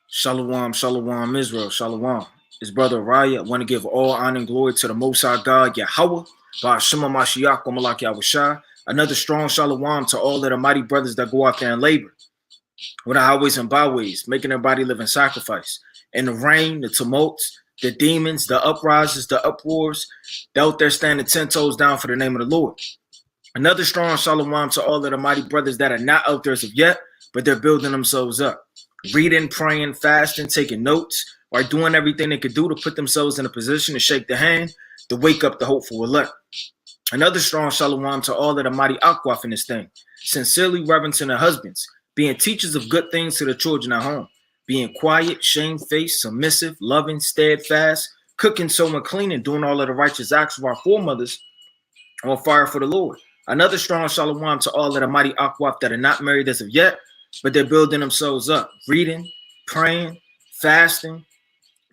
Shalom, shalom, Israel, shalom. His brother Raya, want to give all honor and glory to the Most High God, Yahweh, Ba'ashima Mashiach, Malak Yahushua. Another strong shalom to all of the mighty brothers that go out there and labor with the highways and byways, making their body live in sacrifice. In the rain, the tumults, the demons, the uprises, the uproars, they out there standing 10 toes down for the name of the Lord. Another strong shalom to all of the mighty brothers that are not out there as of yet, but they're building themselves up. Reading, praying, fasting, taking notes, or doing everything they could do to put themselves in a position to shake the hand, to wake up the hopeful elect. Another strong shalom to all of the mighty Akwaf in this thing, sincerely reverencing their husbands, being teachers of good things to the children at home, being quiet, shamefaced, submissive, loving, steadfast, cooking, sewing, cleaning, doing all of the righteous acts of our foremothers on fire for the Lord. Another strong shalom to all of the mighty Akwaf that are not married as of yet, but they're building themselves up, reading, praying, fasting,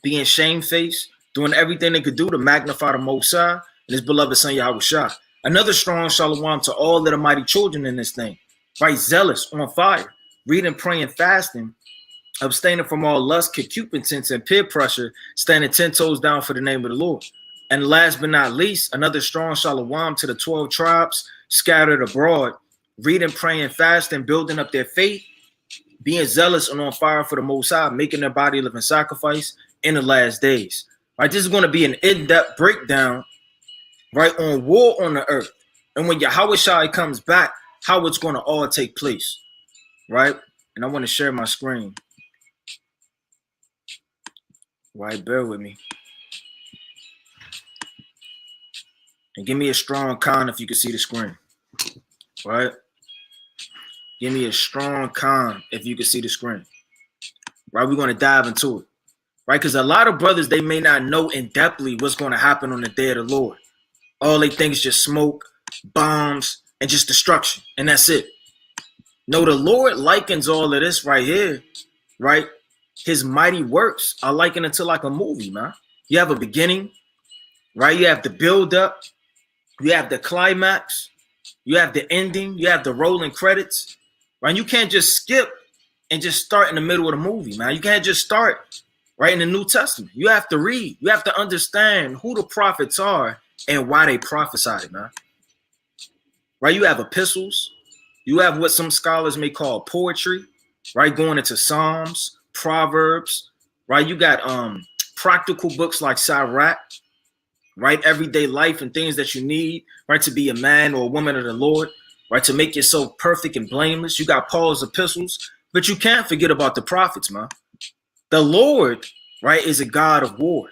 being shamefaced, doing everything they could do to magnify the Most High and his beloved son Yahushua. Another strong shalom to all of the mighty children in this thing, right? Zealous, on fire, reading, praying, fasting, abstaining from all lust, concupiscence, and peer pressure, standing 10 toes down for the name of the Lord. And last but not least, another strong shalom to the 12 tribes scattered abroad, reading, praying, fasting, building up their faith, being zealous and on fire for the Most High, making their body live in sacrifice in the last days. Right, this is going to be an in-depth breakdown, right, on war on the earth. And when Yahushua comes back, how it's going to all take place, right? And I want to share my screen. Right, bear with me. And give me a strong con if you can see the screen, right? Give me a strong con if you can see the screen, right? We're going to dive into it, right? Because a lot of brothers, they may not know in depthly what's going to happen on the day of the Lord. All they think is just smoke, bombs, and just destruction, and that's it. No, the Lord likens all of this right here, right? His mighty works are likened it to like a movie, man. You have a beginning, right? You have the build-up. You have the climax. You have the ending. You have the rolling credits. Right? You can't just skip and just start in the middle of the movie, man. You can't just start right in the New Testament. You have to read. You have to understand who the prophets are and why they prophesied, man. Right? You have epistles. You have what some scholars may call poetry, right? Going into Psalms, Proverbs, right? You got practical books like Sirach, right? Everyday life and things that you need, right? To be a man or a woman of the Lord, right? To make yourself perfect and blameless. You got Paul's epistles, but you can't forget about the prophets, man. The Lord, right, is a God of war.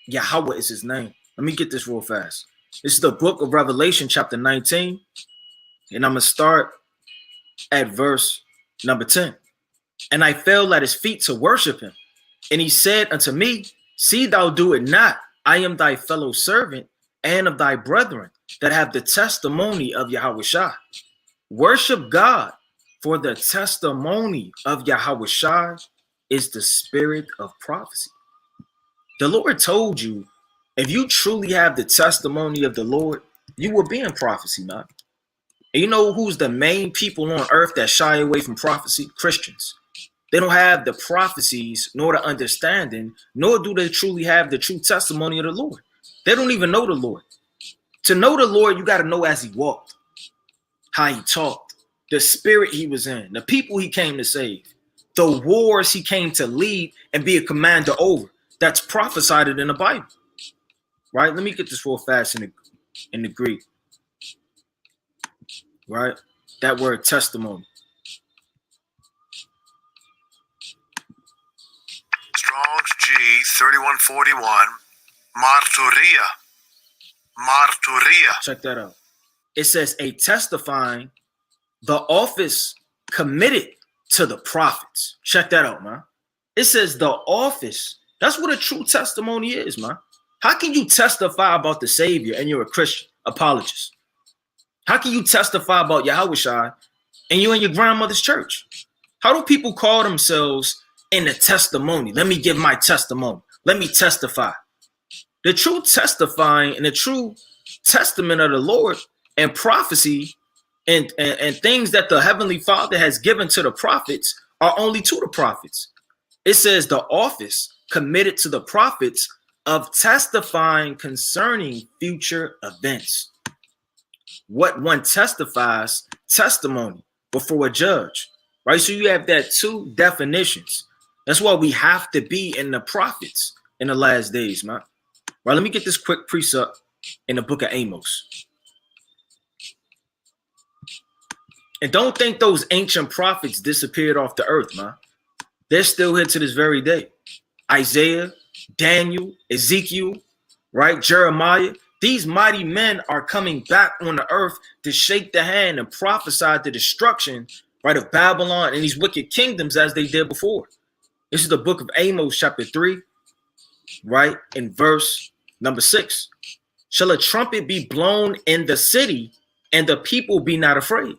Yahweh is his name. Let me get this real fast. This is the book of Revelation, chapter 19. And I'm going to start at verse number 10. And I fell at his feet to worship him. And he said unto me, see thou do it not. I am thy fellow servant and of thy brethren that have the testimony of Yahushua. Worship God, for the testimony of Yahushua is the spirit of prophecy. The Lord told you, if you truly have the testimony of the Lord, you will be in prophecy, man. And you know who's the main people on earth that shy away from prophecy? Christians. They don't have the prophecies, nor the understanding, nor do they truly have the true testimony of the Lord. They don't even know the Lord. To know the Lord, you got to know as he walked, how he talked, the spirit he was in, the people he came to save, the wars he came to lead and be a commander over. That's prophesied in the Bible. Right? Let me get this real fast in the Greek. Right? That word testimony. Strong's G 3141, marturia. Marturia. Check that out. It says a testifying the office committed to the prophets. Check that out, man. It says the office. That's what a true testimony is, man. How can you testify about the Savior and you're a Christian apologist? How can you testify about Yahushua and you're in your grandmother's church? How do people call themselves in the testimony? Let me give my testimony. Let me testify. The true testifying and the true testament of the Lord and prophecy and things that the Heavenly Father has given to the prophets are only to the prophets. It says the office committed to the prophets of testifying concerning future events. What one testifies, testimony before a judge, right? So you have that two definitions. That's why we have to be in the prophets in the last days, man. Right, let me get this quick precept in the book of Amos. And don't think those ancient prophets disappeared off the earth, man. They're still here to this very day. Isaiah, Daniel, Ezekiel, right? Jeremiah. These mighty men are coming back on the earth to shake the hand and prophesy the destruction, right, of Babylon and these wicked kingdoms as they did before. This is the book of Amos, chapter 3, right, in verse number 6. Shall a trumpet be blown in the city, and the people be not afraid?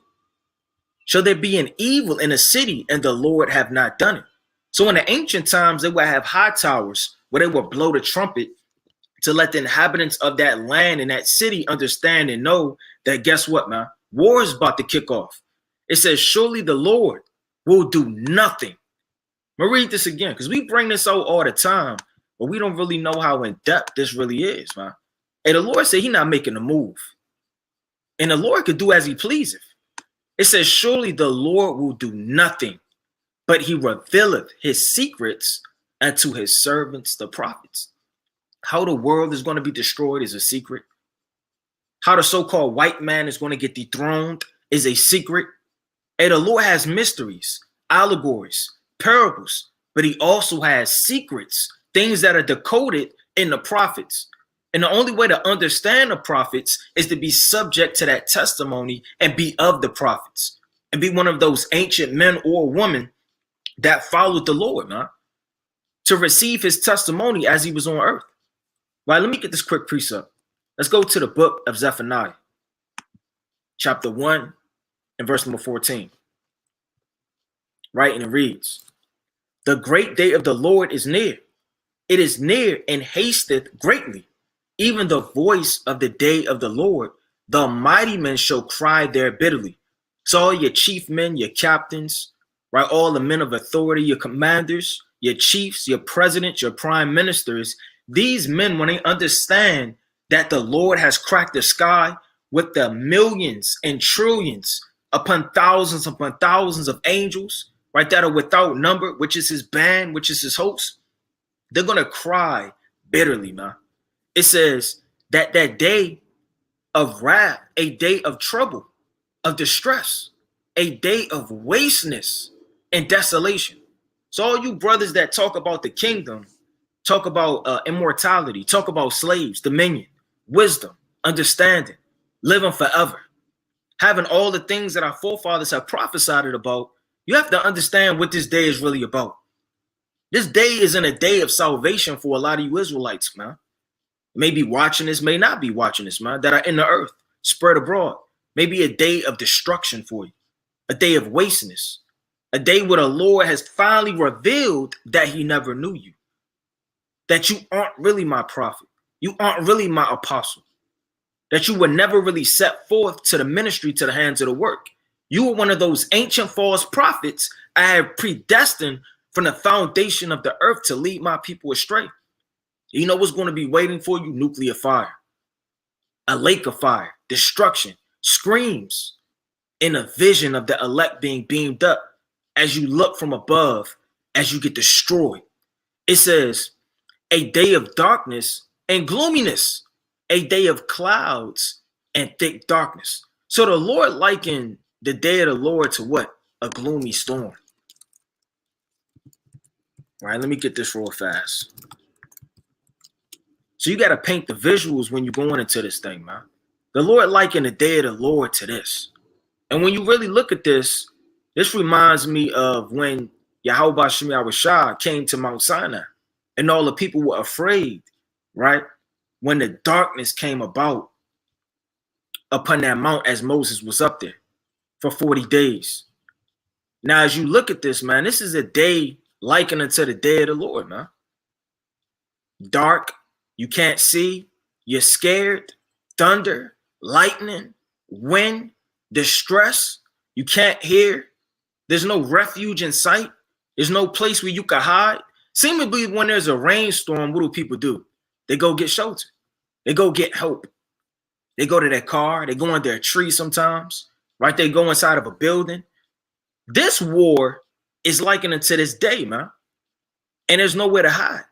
Shall there be an evil in a city, and the Lord have not done it? So in the ancient times, they would have high towers where they would blow the trumpet to let the inhabitants of that land and that city understand and know that, guess what, man? War is about to kick off. It says, surely the Lord will do nothing. I'm going to read this again, because we bring this out all the time, but we don't really know how in depth this really is, man. And the Lord said he's not making a move. And the Lord could do as he pleaseth. It says, surely the Lord will do nothing, but he revealeth his secrets unto his servants, the prophets. How the world is going to be destroyed is a secret. How the so-called white man is going to get dethroned is a secret. And the Lord has mysteries, allegories, parables, but he also has secrets, things that are decoded in the prophets. And the only way to understand the prophets is to be subject to that testimony and be of the prophets and be one of those ancient men or women that followed the Lord, man, to receive his testimony as he was on earth. Right, let me get this quick precept. Let's go to the book of Zephaniah, chapter 1 and verse number 14. Right, and it reads, the great day of the Lord is near. It is near and hasteth greatly. Even the voice of the day of the Lord, the mighty men shall cry there bitterly. So all your chief men, your captains, right, all the men of authority, your commanders, your chiefs, your presidents, your prime ministers, these men, when they understand that the Lord has cracked the sky with the millions and trillions upon thousands of angels, right, that are without number, which is his band, which is his host, they're going to cry bitterly, man. It says that that day of wrath, a day of trouble, of distress, a day of wasteness and desolation. So all you brothers that talk about the kingdom, talk about immortality, talk about slaves, dominion, wisdom, understanding, living forever, having all the things that our forefathers have prophesied about, you have to understand what this day is really about. This day isn't a day of salvation for a lot of you Israelites, man. May be watching this, may not be watching this, man, that are in the earth, spread abroad. Maybe a day of destruction for you, a day of wasteness, a day where the Lord has finally revealed that he never knew you, that you aren't really my prophet, you aren't really my apostle, that you were never really set forth to the ministry, to the hands of the work. You were one of those ancient false prophets I have predestined from the foundation of the earth to lead my people astray. You know what's going to be waiting for you? Nuclear fire, a lake of fire, destruction, screams in a vision of the elect being beamed up as you look from above, as you get destroyed. It says a day of darkness and gloominess, a day of clouds and thick darkness. So the Lord likened the day of the Lord to what? A gloomy storm. All right, let me get this real fast. So you got to paint the visuals when you're going into this thing, man. The Lord likened the day of the Lord to this. And when you really look at this, this reminds me of when Yahweh Shem Yahushua came to Mount Sinai and all the people were afraid, right? When the darkness came about upon that mount as Moses was up there for 40 days. Now, as you look at this, man, this is a day likened unto the day of the Lord, man. Dark. You can't see, you're scared, thunder, lightning, wind, distress. You can't hear, There's no refuge in sight. There's no place where you can hide. Seemingly, when there's a rainstorm, what do people do? They go get shelter. They go get help. They go to their car. They go under a tree sometimes, right? They go inside of a building. This war is likened to this day, man. And there's nowhere to hide.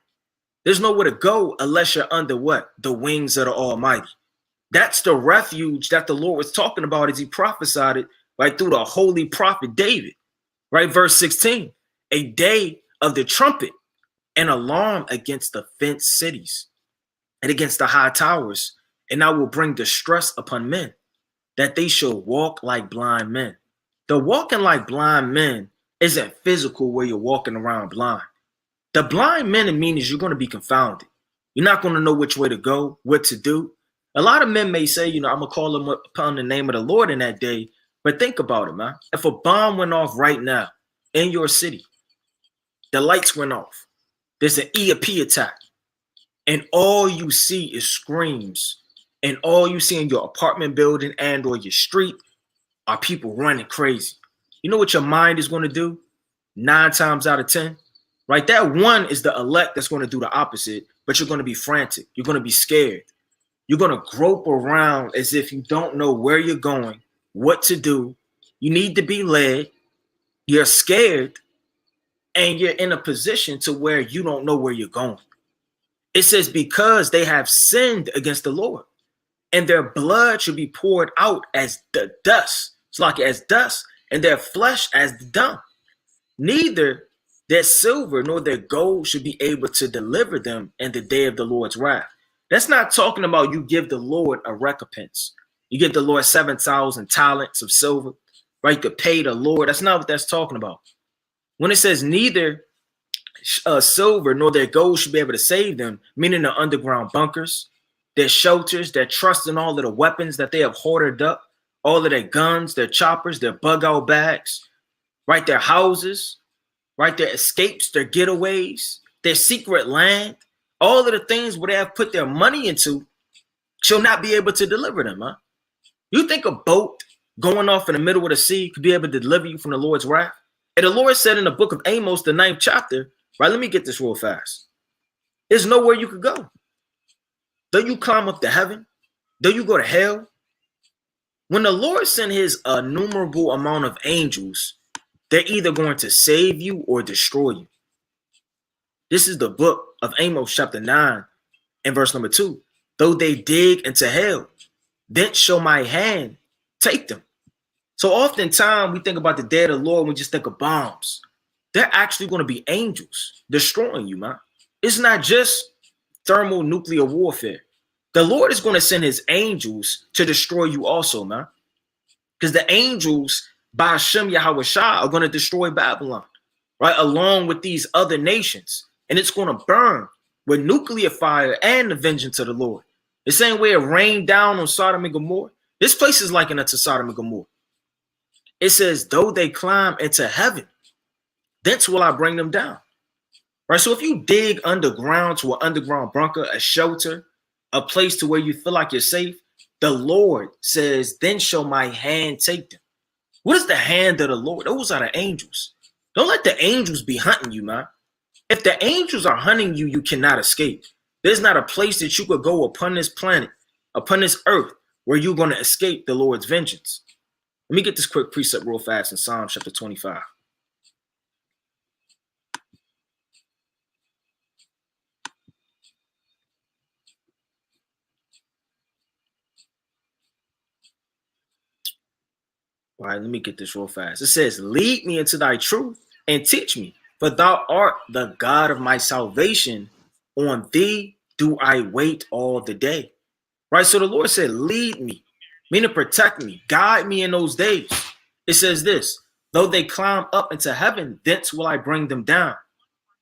There's nowhere to go unless you're under what? The wings of the Almighty. That's the refuge that the Lord was talking about as he prophesied it, right, through the holy prophet David, right? Verse 16, a day of the trumpet, an alarm against the fenced cities and against the high towers. And I will bring distress upon men, that they shall walk like blind men. The walking like blind men isn't physical where you're walking around blind. The blind men means you're going to be confounded. You're not going to know which way to go, what to do. A lot of men may say, I'm going to call them upon the name of the Lord in that day. But think about it, man. If a bomb went off right now in your city, the lights went off, there's an EMP attack, and all you see is screams, and all you see in your apartment building and or your street are people running crazy. You know what your mind is going to do? 9 times out of 10, right? That one is the elect that's going to do the opposite, but you're going to be frantic. You're going to be scared. You're going to grope around as if you don't know where you're going, what to do. You need to be led. You're scared, and you're in a position to where you don't know where you're going. It says, because they have sinned against the Lord, and their blood should be poured out as the dust. It's like as dust, and their flesh as the dung. Neither their silver nor their gold should be able to deliver them in the day of the Lord's wrath. That's not talking about you give the Lord a recompense. You give the Lord 7,000 talents of silver, right? You could pay the Lord. That's not what that's talking about. When it says neither silver nor their gold should be able to save them, meaning the underground bunkers, their shelters, their trust in all of the weapons that they have hoarded up, all of their guns, their choppers, their bug out bags, right? Their houses, right? Their escapes, their getaways, their secret land, all of the things where they have put their money into shall not be able to deliver them, huh? You think a boat going off in the middle of the sea could be able to deliver you from the Lord's wrath? And the Lord said in the book of Amos, the 9th chapter, right? Let me get this real fast. There's nowhere you could go. Though you climb up to heaven, though you go to hell, when the Lord sent his innumerable amount of angels, they're either going to save you or destroy you. This is the book of Amos chapter 9 and verse number 2. Though they dig into hell, then shall my hand take them. So oftentimes we think about the day of the Lord, we just think of bombs. They're actually going to be angels destroying you, man. It's not just thermonuclear warfare. The Lord is going to send his angels to destroy you also, man. Because the angels by Hashem Yahweh Shah are going to destroy Babylon, right? Along with these other nations. And it's going to burn with nuclear fire and the vengeance of the Lord. The same way it rained down on Sodom and Gomorrah. This place is likened unto Sodom and Gomorrah. It says, though they climb into heaven, thence will I bring them down. Right? So if you dig underground to an underground bunker, a shelter, a place to where you feel like you're safe, the Lord says, then shall my hand take them. What is the hand of the Lord? Those are the angels. Don't let the angels be hunting you, man. If the angels are hunting you, you cannot escape. There's not a place that you could go upon this planet, upon this earth, where you're going to escape the Lord's vengeance. Let me get this quick precept real fast in Psalm chapter 25. All right, let me get this real fast. It says, lead me into thy truth and teach me, for thou art the God of my salvation. On thee do I wait all the day. Right? So the Lord said, lead me, meaning protect me, guide me in those days. It says this, though they climb up into heaven, thence will I bring them down.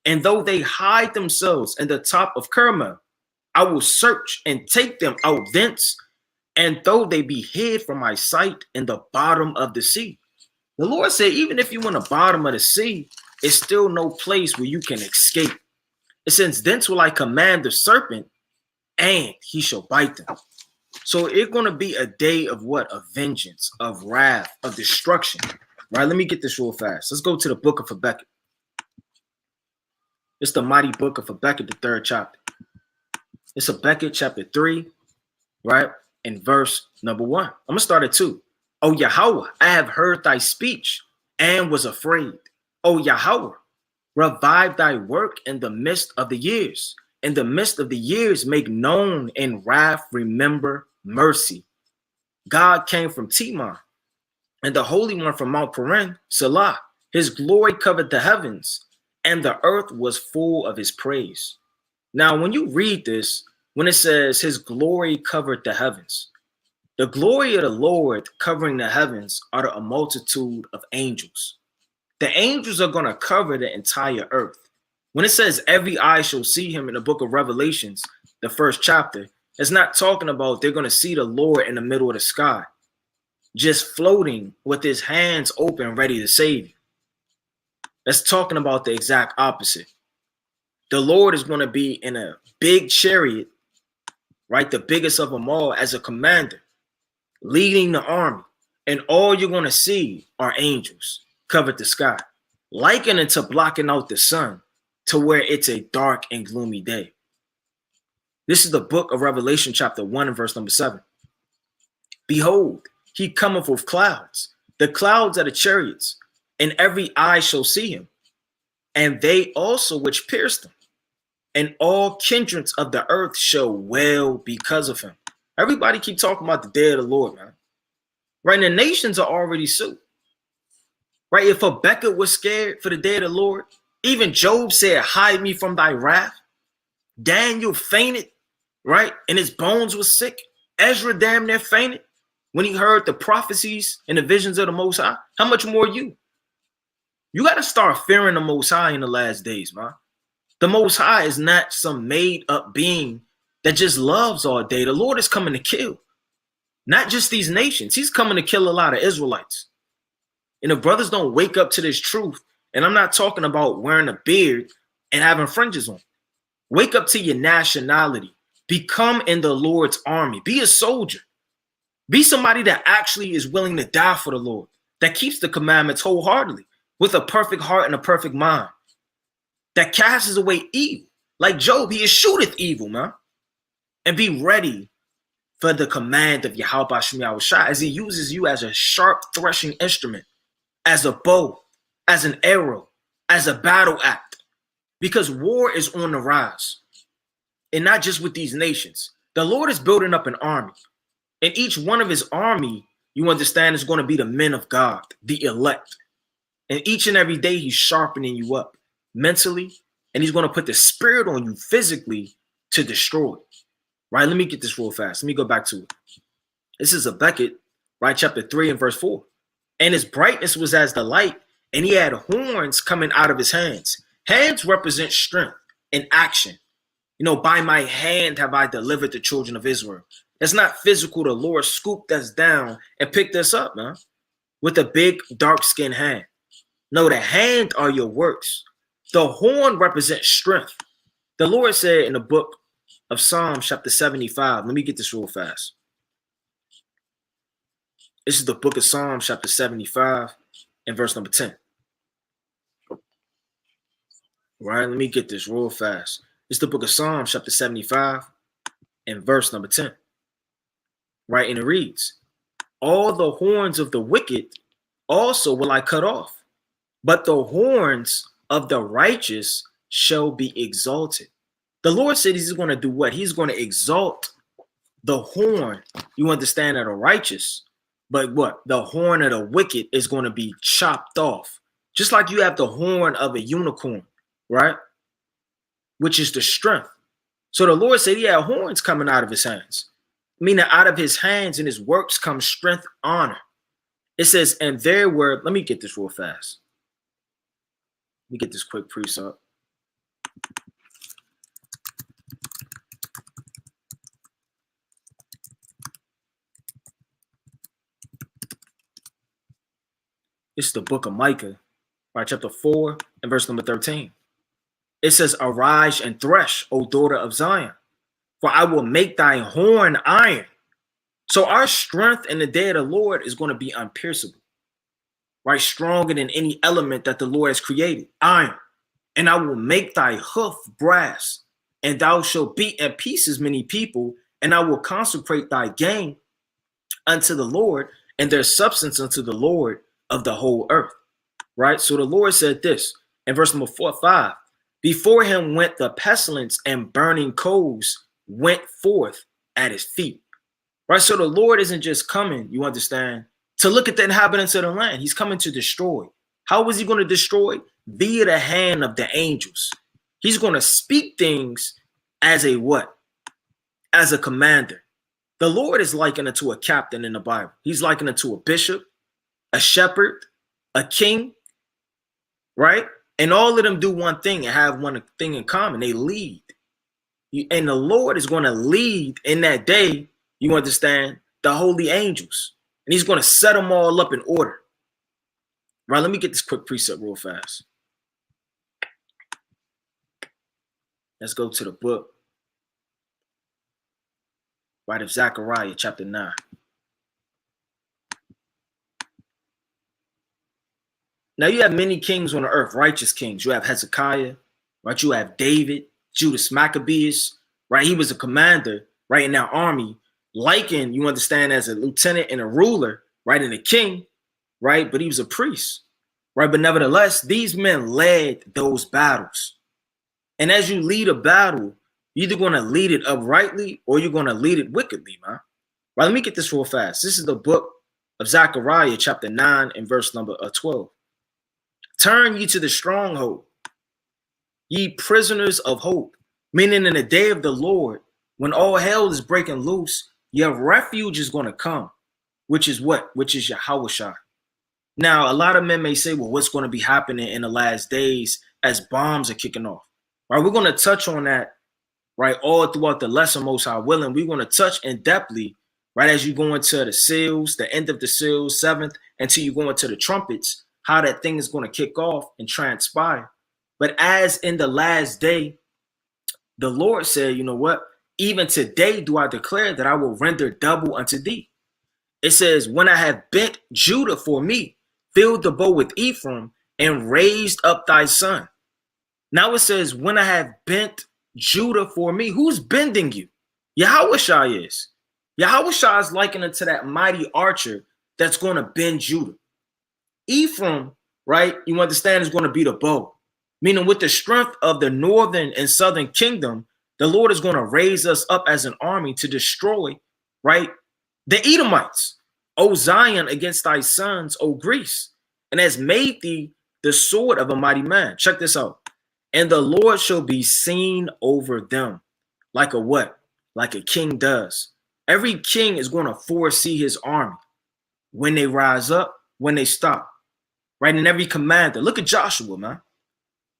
And though they hide themselves in the top of Carmel, I will search and take them out thence. And though they be hid from my sight in the bottom of the sea. The Lord said, even if you're in the bottom of the sea, it's still no place where you can escape. It says, thence will I command the serpent, and he shall bite them. So it's going to be a day of what? Of vengeance, of wrath, of destruction. Right? Let me get this real fast. Let's go to the book of Habakkuk. It's the mighty book of Habakkuk, the 3rd chapter. It's Habakkuk chapter 3, right? And verse number 1. I'm going to start at 2. O Yahweh, I have heard thy speech and was afraid. O Yahweh, revive thy work in the midst of the years. In the midst of the years, make known in wrath, remember mercy. God came from Teman, and the Holy One from Mount Paran, Selah. His glory covered the heavens, and the earth was full of his praise. Now, when you read this, when it says his glory covered the heavens, the glory of the Lord covering the heavens are a multitude of angels. The angels are going to cover the entire earth. When it says every eye shall see him in the book of Revelations, the 1st chapter, it's not talking about they're going to see the Lord in the middle of the sky, just floating with his hands open, ready to save you. That's talking about the exact opposite. The Lord is going to be in a big chariot, right? The biggest of them all, as a commander, leading the army. And all you're going to see are angels covered the sky, likened it to blocking out the sun to where it's a dark and gloomy day. This is the book of Revelation chapter 1 and verse number 7. Behold, he cometh with clouds. The clouds are the chariots, and every eye shall see him, and they also which pierced him, and all kindreds of the earth shall wail because of him. Everybody keep talking about the day of the Lord, man. Right? And the nations are already sued. Right? If Habakkuk was scared for the day of the Lord, even Job said, hide me from thy wrath. Daniel fainted, right? And his bones were sick. Ezra damn near fainted when he heard the prophecies and the visions of the Most High. How much more you? You got to start fearing the Most High in the last days, man. The Most High is not some made up being that just loves all day. The Lord is coming to kill. Not just these nations. He's coming to kill a lot of Israelites. And if brothers don't wake up to this truth, and I'm not talking about wearing a beard and having fringes on. Wake up to your nationality. Become in the Lord's army. Be a soldier. Be somebody that actually is willing to die for the Lord, that keeps the commandments wholeheartedly, with a perfect heart and a perfect mind, that casts away evil. Like Job, he escheweth evil, man. And be ready for the command of Yahweh Bashem Yahushua as he uses you as a sharp threshing instrument, as a bow, as an arrow, as a battle act. Because war is on the rise. And not just with these nations. The Lord is building up an army. And each one of his army, you understand, is going to be the men of God, the elect. And each and every day he's sharpening you up mentally. And he's going to put the spirit on you physically to destroy. Right? Let me get this real fast. Let me go back to it. This is Habakkuk, right? Chapter 3 and verse 4. And his brightness was as the light, and he had horns coming out of his hands. Hands represent strength and action. You know, by my hand have I delivered the children of Israel. It's not physical. The Lord scooped us down and picked us up, man, with a big dark-skinned hand. No, the hand are your works. The horn represents strength. The Lord said in the book of Psalms chapter 75. Let me get this real fast. This is the book of Psalms chapter 75 and verse number 10. Right, let me get this real fast. It's the book of Psalms chapter 75 and verse number 10. Right, and it reads, all the horns of the wicked also will I cut off, but the horns of the righteous shall be exalted. The Lord said he's going to do what? He's going to exalt the horn, you understand, of the righteous. But what? The horn of the wicked is going to be chopped off. Just like you have the horn of a unicorn, right? Which is the strength. So the Lord said he had horns coming out of his hands. Meaning out of his hands and his works come strength, honor. It says, and there were, let me get this real fast. Let me get this quick precept. It's the book of Micah, right? Chapter 4 and verse number 13. It says, arise and thresh, O daughter of Zion, for I will make thy horn iron. So our strength in the day of the Lord is going to be unpierceable. right? Stronger than any element that the Lord has created, iron. And I will make thy hoof brass, and thou shalt beat in pieces many people, and I will consecrate thy gain unto the Lord, and their substance unto the Lord of the whole earth. Right? So the Lord said this in verse number 5. Before him went the pestilence, and burning coals went forth at his feet. Right? So the Lord isn't just coming, you understand, to look at the inhabitants of the land. He's coming to destroy. How is he going to destroy? Via the hand of the angels. He's going to speak things as a what? As a commander. The Lord is likened unto a captain in the Bible. He's likened unto a bishop, a shepherd, a king, right? And all of them do one thing and have one thing in common. They lead. And the Lord is going to lead in that day, you understand, the holy angels. And he's going to set them all up in order. Right, let me get this quick precept real fast. Let's go to the book, right, of Zechariah, chapter 9. Now you have many kings on the earth, righteous kings. You have Hezekiah, right? You have David, Judas Maccabeus, right? He was a commander, right, in that army, likened, you understand, as a lieutenant and a ruler, right, and a king, right? But he was a priest, right? But nevertheless, these men led those battles. And as you lead a battle, you're either going to lead it uprightly or you're going to lead it wickedly, man. Right, let me get this real fast. This is the book of Zechariah, chapter 9, and verse number 12. Turn ye to the stronghold, ye prisoners of hope, meaning in the day of the Lord, when all hell is breaking loose, your refuge is going to come, which is what? Which is Yahushua. Now, a lot of men may say, well, what's going to be happening in the last days as bombs are kicking off? Right, we're going to touch on that, right, all throughout the lesson, most high willing. We're going to touch in depthly, right, as you go into the seals, the end of the seals, 7th, until you go into the trumpets, how that thing is going to kick off and transpire. But as in the last day, the Lord said, you know what? Even today do I declare that I will render double unto thee. It says, when I have bent Judah for me, filled the bow with Ephraim, and raised up thy son. Now it says, when I have bent Judah for me, who's bending you? Yahushua is. Yahushua is likened unto that mighty archer that's going to bend Judah. Ephraim, right, you understand, is going to be the bow. Meaning with the strength of the northern and southern kingdom, the Lord is going to raise us up as an army to destroy, right, the Edomites. O Zion, against thy sons, O Greece, and has made thee the sword of a mighty man. Check this out. And the Lord shall be seen over them like a what? Like a king does. Every king is going to foresee his army when they rise up, when they stop, right? And every commander, look at Joshua, man.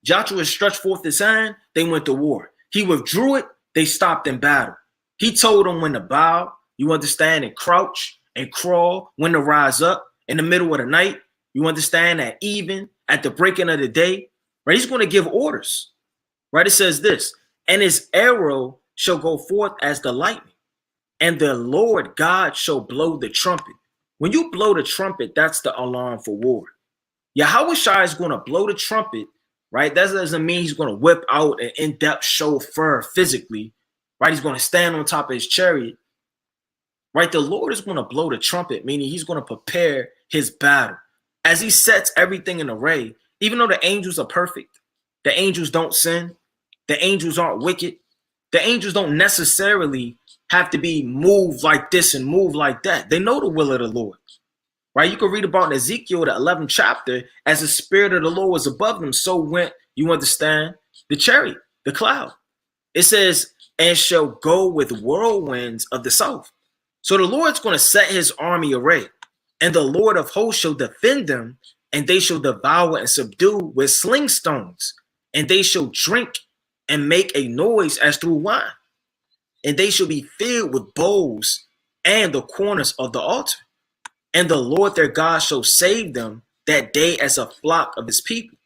Joshua stretched forth his hand, they went to war. He withdrew it, they stopped in battle. He told them when to bow, you understand, and crouch and crawl, when to rise up in the middle of the night, you understand, that even at the breaking of the day, right? He's going to give orders, right? It says this, and his arrow shall go forth as the lightning, and the Lord God shall blow the trumpet. When you blow the trumpet, that's the alarm for war. Yahushua is going to blow the trumpet, right? That doesn't mean he's going to whip out an in-depth chauffeur physically, right? He's going to stand on top of his chariot, right? The Lord is going to blow the trumpet, meaning he's going to prepare his battle. As he sets everything in array, even though the angels are perfect, the angels don't sin, the angels aren't wicked, the angels don't necessarily have to be moved like this and move like that. They know the will of the Lord, right? You can read about in Ezekiel, the 11th chapter, as the spirit of the Lord was above them, so went, you understand, the chariot, the cloud. It says, and shall go with whirlwinds of the south. So the Lord's going to set his army array, and the Lord of hosts shall defend them, and they shall devour and subdue with sling stones, and they shall drink and make a noise as through wine, and they shall be filled with bowls and the corners of the altar. And the Lord their God shall save them that day as a flock of his people,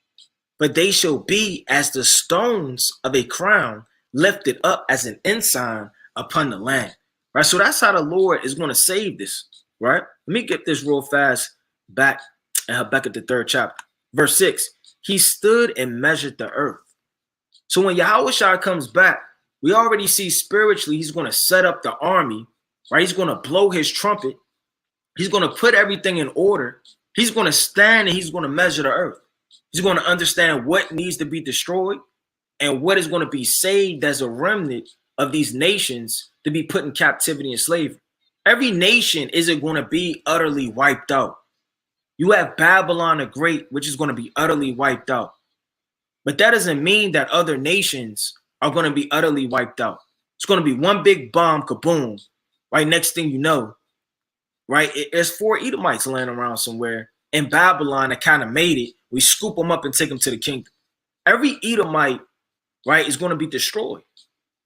but they shall be as the stones of a crown lifted up as an ensign upon the land. Right, so that's how the Lord is going to save this, right? Let me get this real fast back in Habakkuk, the 3rd chapter. Verse 6, he stood and measured the earth. So when Yahushua comes back, we already see spiritually he's going to set up the army, right? He's going to blow his trumpet. He's going to put everything in order. He's going to stand and he's going to measure the earth. He's going to understand what needs to be destroyed and what is going to be saved as a remnant of these nations to be put in captivity and slavery. Every nation isn't going to be utterly wiped out. You have Babylon the Great, which is going to be utterly wiped out. But that doesn't mean that other nations are going to be utterly wiped out. It's going to be one big bomb, kaboom. Right, next thing you know, right, there's 4 Edomites laying around somewhere in Babylon that kind of made it. We scoop them up and take them to the kingdom. Every Edomite, right, is going to be destroyed.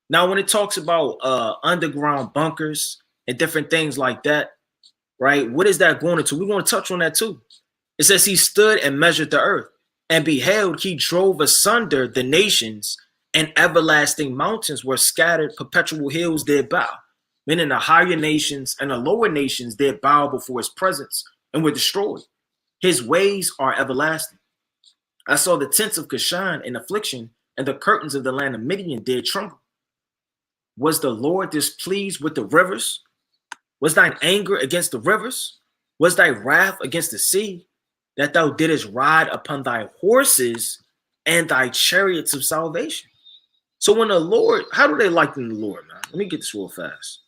Now, when it talks about underground bunkers and different things like that, right, what is that going into? We're going to touch on that too. It says he stood and measured the earth, and beheld, he drove asunder the nations, and everlasting mountains were scattered, perpetual hills did bow. Meaning the higher nations and the lower nations did bow before his presence and were destroyed. His ways are everlasting. I saw the tents of Cushan in affliction, and the curtains of the land of Midian did tremble. Was the Lord displeased with the rivers? Was thine anger against the rivers? Was thy wrath against the sea, that thou didst ride upon thy horses and thy chariots of salvation? So when the Lord, how do they liken the Lord, man? Let me get this real fast.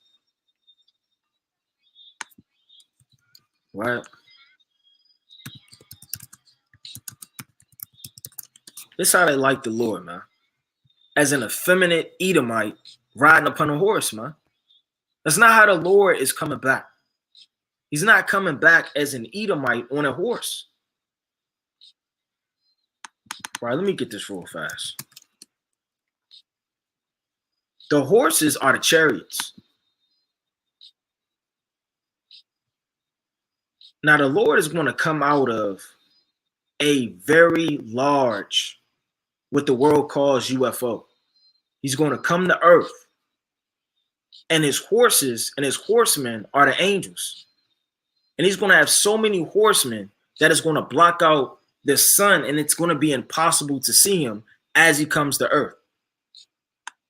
Right? This is how they like the Lord, man. As an effeminate Edomite riding upon a horse, man. That's not how the Lord is coming back. He's not coming back as an Edomite on a horse. Right, let me get this real fast. The horses are the chariots. Now, the Lord is going to come out of a very large, what the world calls UFO. He's going to come to earth. And his horses and his horsemen are the angels. And he's going to have so many horsemen that it's going to block out the sun, and it's going to be impossible to see him as he comes to earth.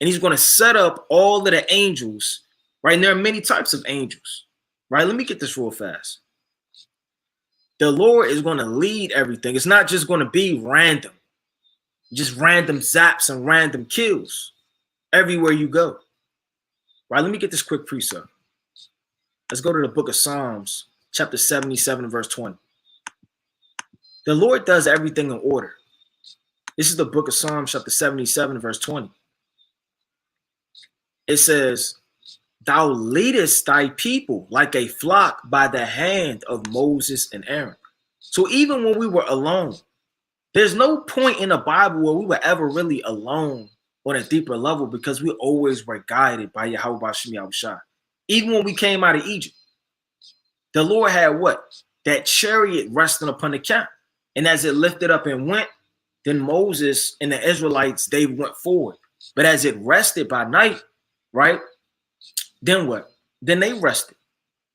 And he's going to set up all of the angels, right? And there are many types of angels, right? Let me get this real fast. The Lord is going to lead everything. It's not just going to be random, just random zaps and random kills everywhere you go. Right, let me get this quick precept. Let's go to the book of Psalms, chapter 77, verse 20. The Lord does everything in order. This is the book of Psalms, chapter 77, verse 20. It says, thou leadest thy people like a flock by the hand of Moses and Aaron. So even when we were alone, there's no point in the Bible where we were ever really alone on a deeper level, because we always were guided by Yahweh Bashim Yahushua. Even when we came out of Egypt, the Lord had what? That chariot resting upon the camp. And as it lifted up and went, then Moses and the Israelites, they went forward. But as it rested by night, right? Then what? Then they rested.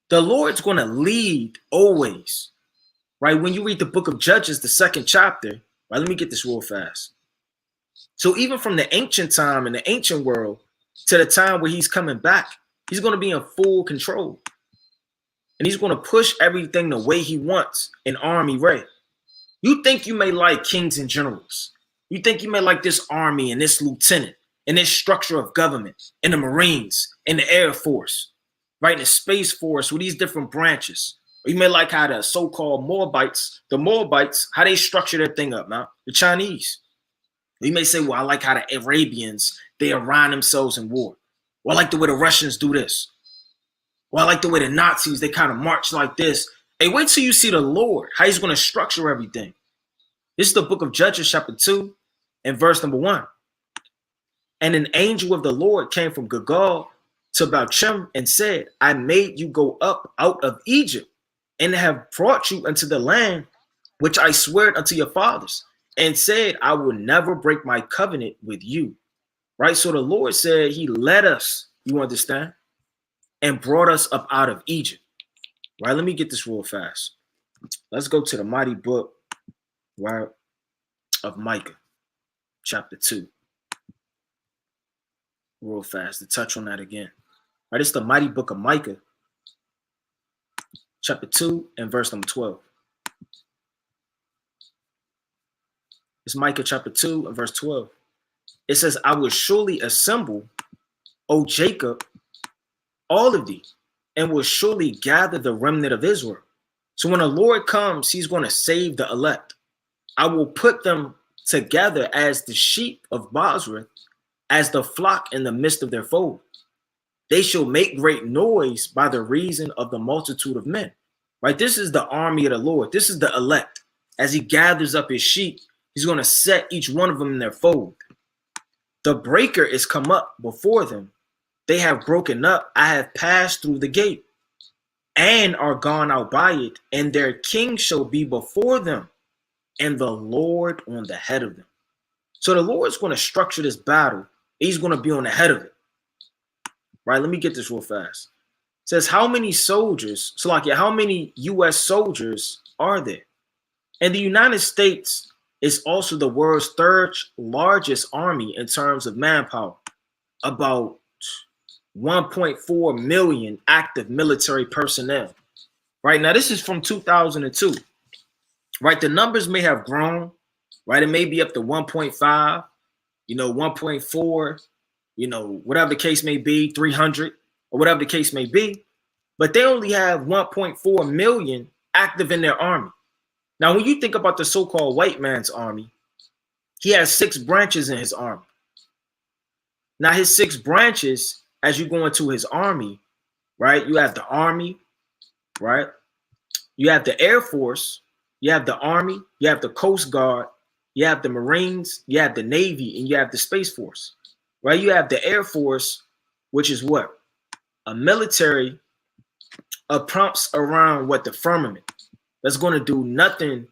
The Lord's going to lead always, right? When you read the book of Judges, the 2nd chapter, right? Let me get this real fast. So even from the ancient time in the ancient world to the time where he's coming back, he's going to be in full control. And he's going to push everything the way he wants in army red. You think you may like kings and generals. You think you may like this army and this lieutenant and this structure of government and the Marines and the Air Force, right? And the Space Force with these different branches. Or you may like how the so-called Moabites, how they structure their thing up now, the Chinese. You may say, well, I like how the Arabians, they align themselves in war. Well, I like the way the Russians do this. Well, I like the way the Nazis, they kind of march like this. Hey, wait till you see the Lord, how he's going to structure everything. This is the book of Judges, chapter 2, and verse number 1. And an angel of the Lord came from Gilgal to Balchem and said, I made you go up out of Egypt and have brought you into the land which I swore unto your fathers, and said, I will never break my covenant with you. Right? So the Lord said he led us, you understand, and brought us up out of Egypt. Right? Let me get this real fast. Let's go to the mighty book, right, of Micah, chapter 2. Real fast to touch on that again. Right, it's the mighty book of Micah, chapter 2 and verse number 12. It's Micah chapter 2 and verse 12. It says, I will surely assemble, O Jacob, all of thee, and will surely gather the remnant of Israel. So when the Lord comes, he's going to save the elect. I will put them together as the sheep of Bozrah, as the flock in the midst of their fold. They shall make great noise by the reason of the multitude of men. Right? This is the army of the Lord. This is the elect. As he gathers up his sheep, he's going to set each one of them in their fold. The breaker is come up before them. They have broken up. I have passed through the gate and are gone out by it, and their king shall be before them, and the Lord on the head of them. So the Lord's going to structure this battle. He's going to be on the head of it. Right? Let me get this real fast. It says, how many soldiers, how many U.S. soldiers are there? And the United States is also the world's third largest army in terms of manpower. About 1.4 million active military personnel. Right? Now, this is from 2002. Right? The numbers may have grown. Right? It may be up to 1.5, 1.4, whatever the case may be, 300, or whatever the case may be. But they only have 1.4 million active in their army. Now, when you think about the so-called white man's army, he has 6 branches in his army. Now, his 6 branches, as you go into his army, right, you have the army, right? You have the Air Force, you have the Army, you have the Coast Guard, you have the Marines, you have the Navy, and you have the Space Force, right? You have the Air Force, which is what? A military prompts around the firmament. That's going to do nothing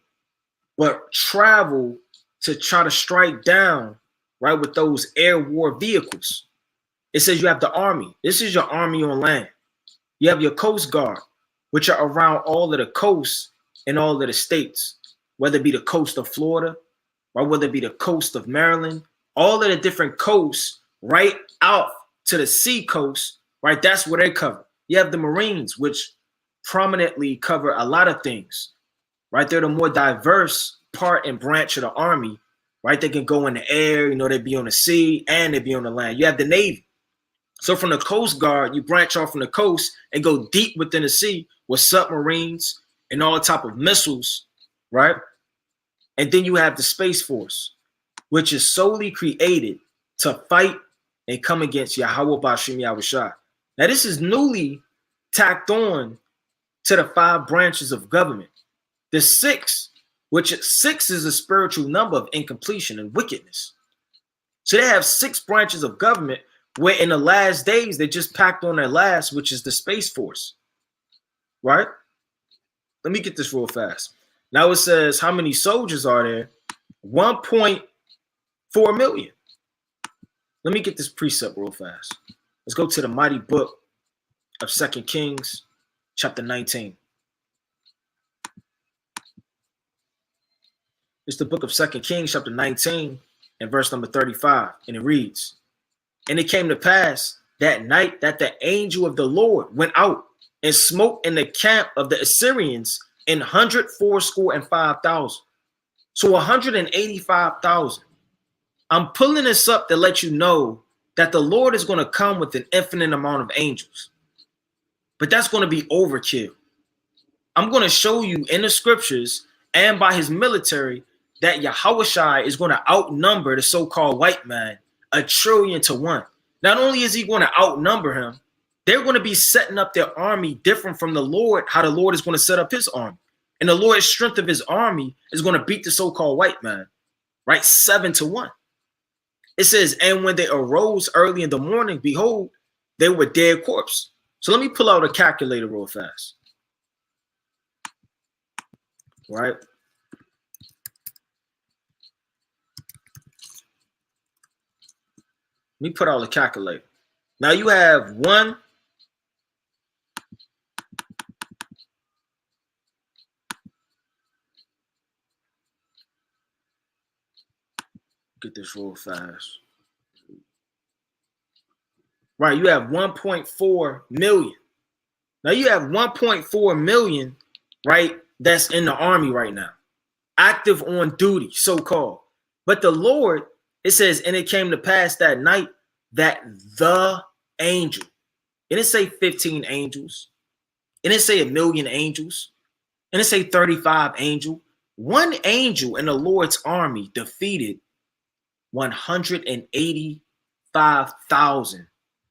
but travel to try to strike down, right, with those air war vehicles. It says you have the Army. This is your army on land. You have your Coast Guard, which are around all of the coasts in all of the states, whether it be the coast of Florida, or whether it be the coast of Maryland, all of the different coasts right out to the sea coast, right? That's where they cover. You have the Marines, which prominently cover a lot of things, right? They're the more diverse part and branch of the army, right? They can go in the air, they'd be on the sea and they'd be on the land. You have the Navy. So from the Coast Guard, you branch off from the coast and go deep within the sea with submarines and all type of missiles, right? And then you have the Space Force, which is solely created to fight and come against Yahweh Bashim Yahushua. Now, this is newly tacked on to the 5 branches of government. The 6, which 6 is a spiritual number of incompletion and wickedness. So they have 6 branches of government where in the last days, they just packed on their last, which is the Space Force, right? Let me get this real fast. Now it says, how many soldiers are there? 1.4 million. Let me get this precept real fast. Let's go to the mighty book of 2 Kings, chapter 19. It's the book of 2 Kings, chapter 19, and verse number 35. And it reads, and it came to pass that night that the angel of the Lord went out and smote in the camp of the Assyrians 185,000. So 185,000. I'm pulling this up to let you know that the Lord is going to come with an infinite amount of angels. But that's going to be overkill. I'm going to show you in the scriptures and by his military that Yahushua is going to outnumber the so-called white man 1,000,000,000 to 1. Not only is he going to outnumber him, they're going to be setting up their army different from the Lord, how the Lord is going to set up his army. And the Lord's strength of his army is going to beat the so-called white man, right? 7 to 1. It says, and when they arose early in the morning, behold, they were dead corpse. So let me pull out a calculator real fast. Right? Let me put out a calculator. Now you have 1 get this real fast. Right, you have 1.4 million. Now you have 1.4 million, right, that's in the army right now, active on duty, so-called. But the Lord, it says, and it came to pass that night that the angel, it didn't say 15 angels, it didn't say a million angels, it didn't say 35 angels. One angel in the Lord's army defeated 185,000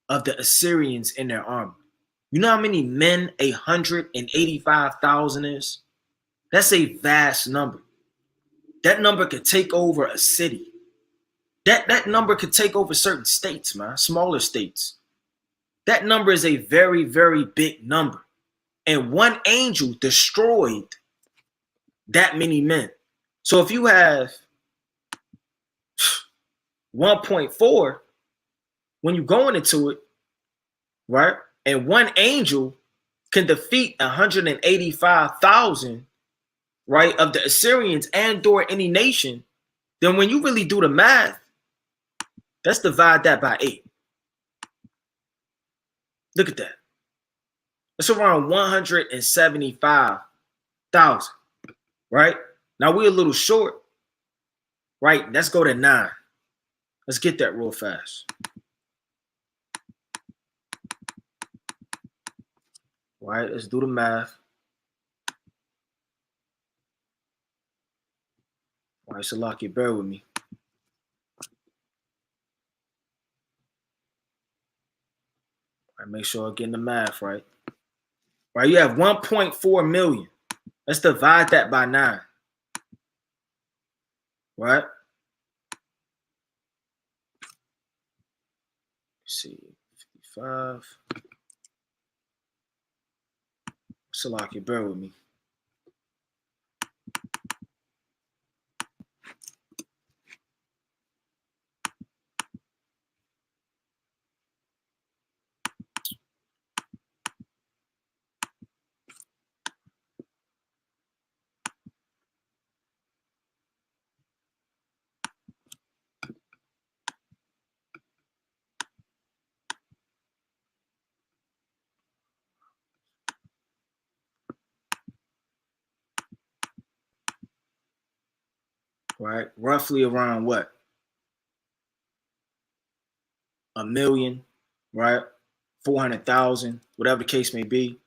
of the Assyrians in their army. You know how many men 185,000 is? That's a vast number. That number could take over a city. That number could take over certain states, man, smaller states. That number is a very, very big number. And one angel destroyed that many men. So if you have 1.4, when you're going into it, right? And one angel can defeat 185,000, right, of the Assyrians and or any nation, then when you really do the math, let's divide that by 8. Look at that. It's around 175,000, right? Now we're a little short, right? Let's go to 9. Let's get that real fast. All right, let's do the math. All right, Salaki, bear with me. All right, make sure I'm getting the math right. All right, you have 1.4 million. Let's divide that by 9. Right? Let's see, 55. Salaki, bear with me. Right? Roughly around what? A million, right? 400,000, whatever the case may be.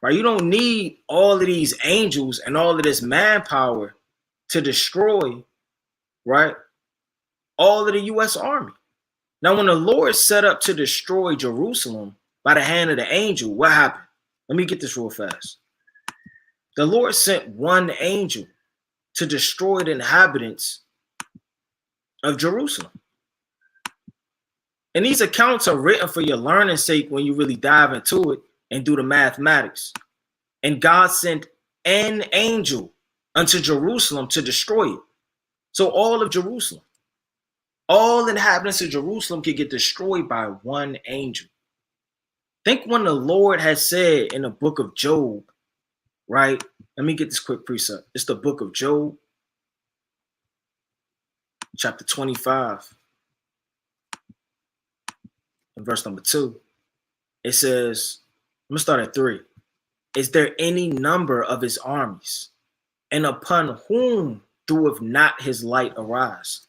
Right? You don't need all of these angels and all of this manpower to destroy, right, all of the U.S. Army. Now, when the Lord set up to destroy Jerusalem by the hand of the angel, what happened? Let me get this real fast. The Lord sent one angel to destroy the inhabitants of Jerusalem. And these accounts are written for your learning's sake when you really dive into it and do the mathematics. And God sent an angel unto Jerusalem to destroy it. So all of Jerusalem, all inhabitants of Jerusalem could get destroyed by one angel. Think when the Lord has said in the book of Job, right? Let me get this quick precept. It's the book of Job, chapter 25, and verse number 2. It says, I'm going to start at 3. Is there any number of his armies? And upon whom doeth not his light arise?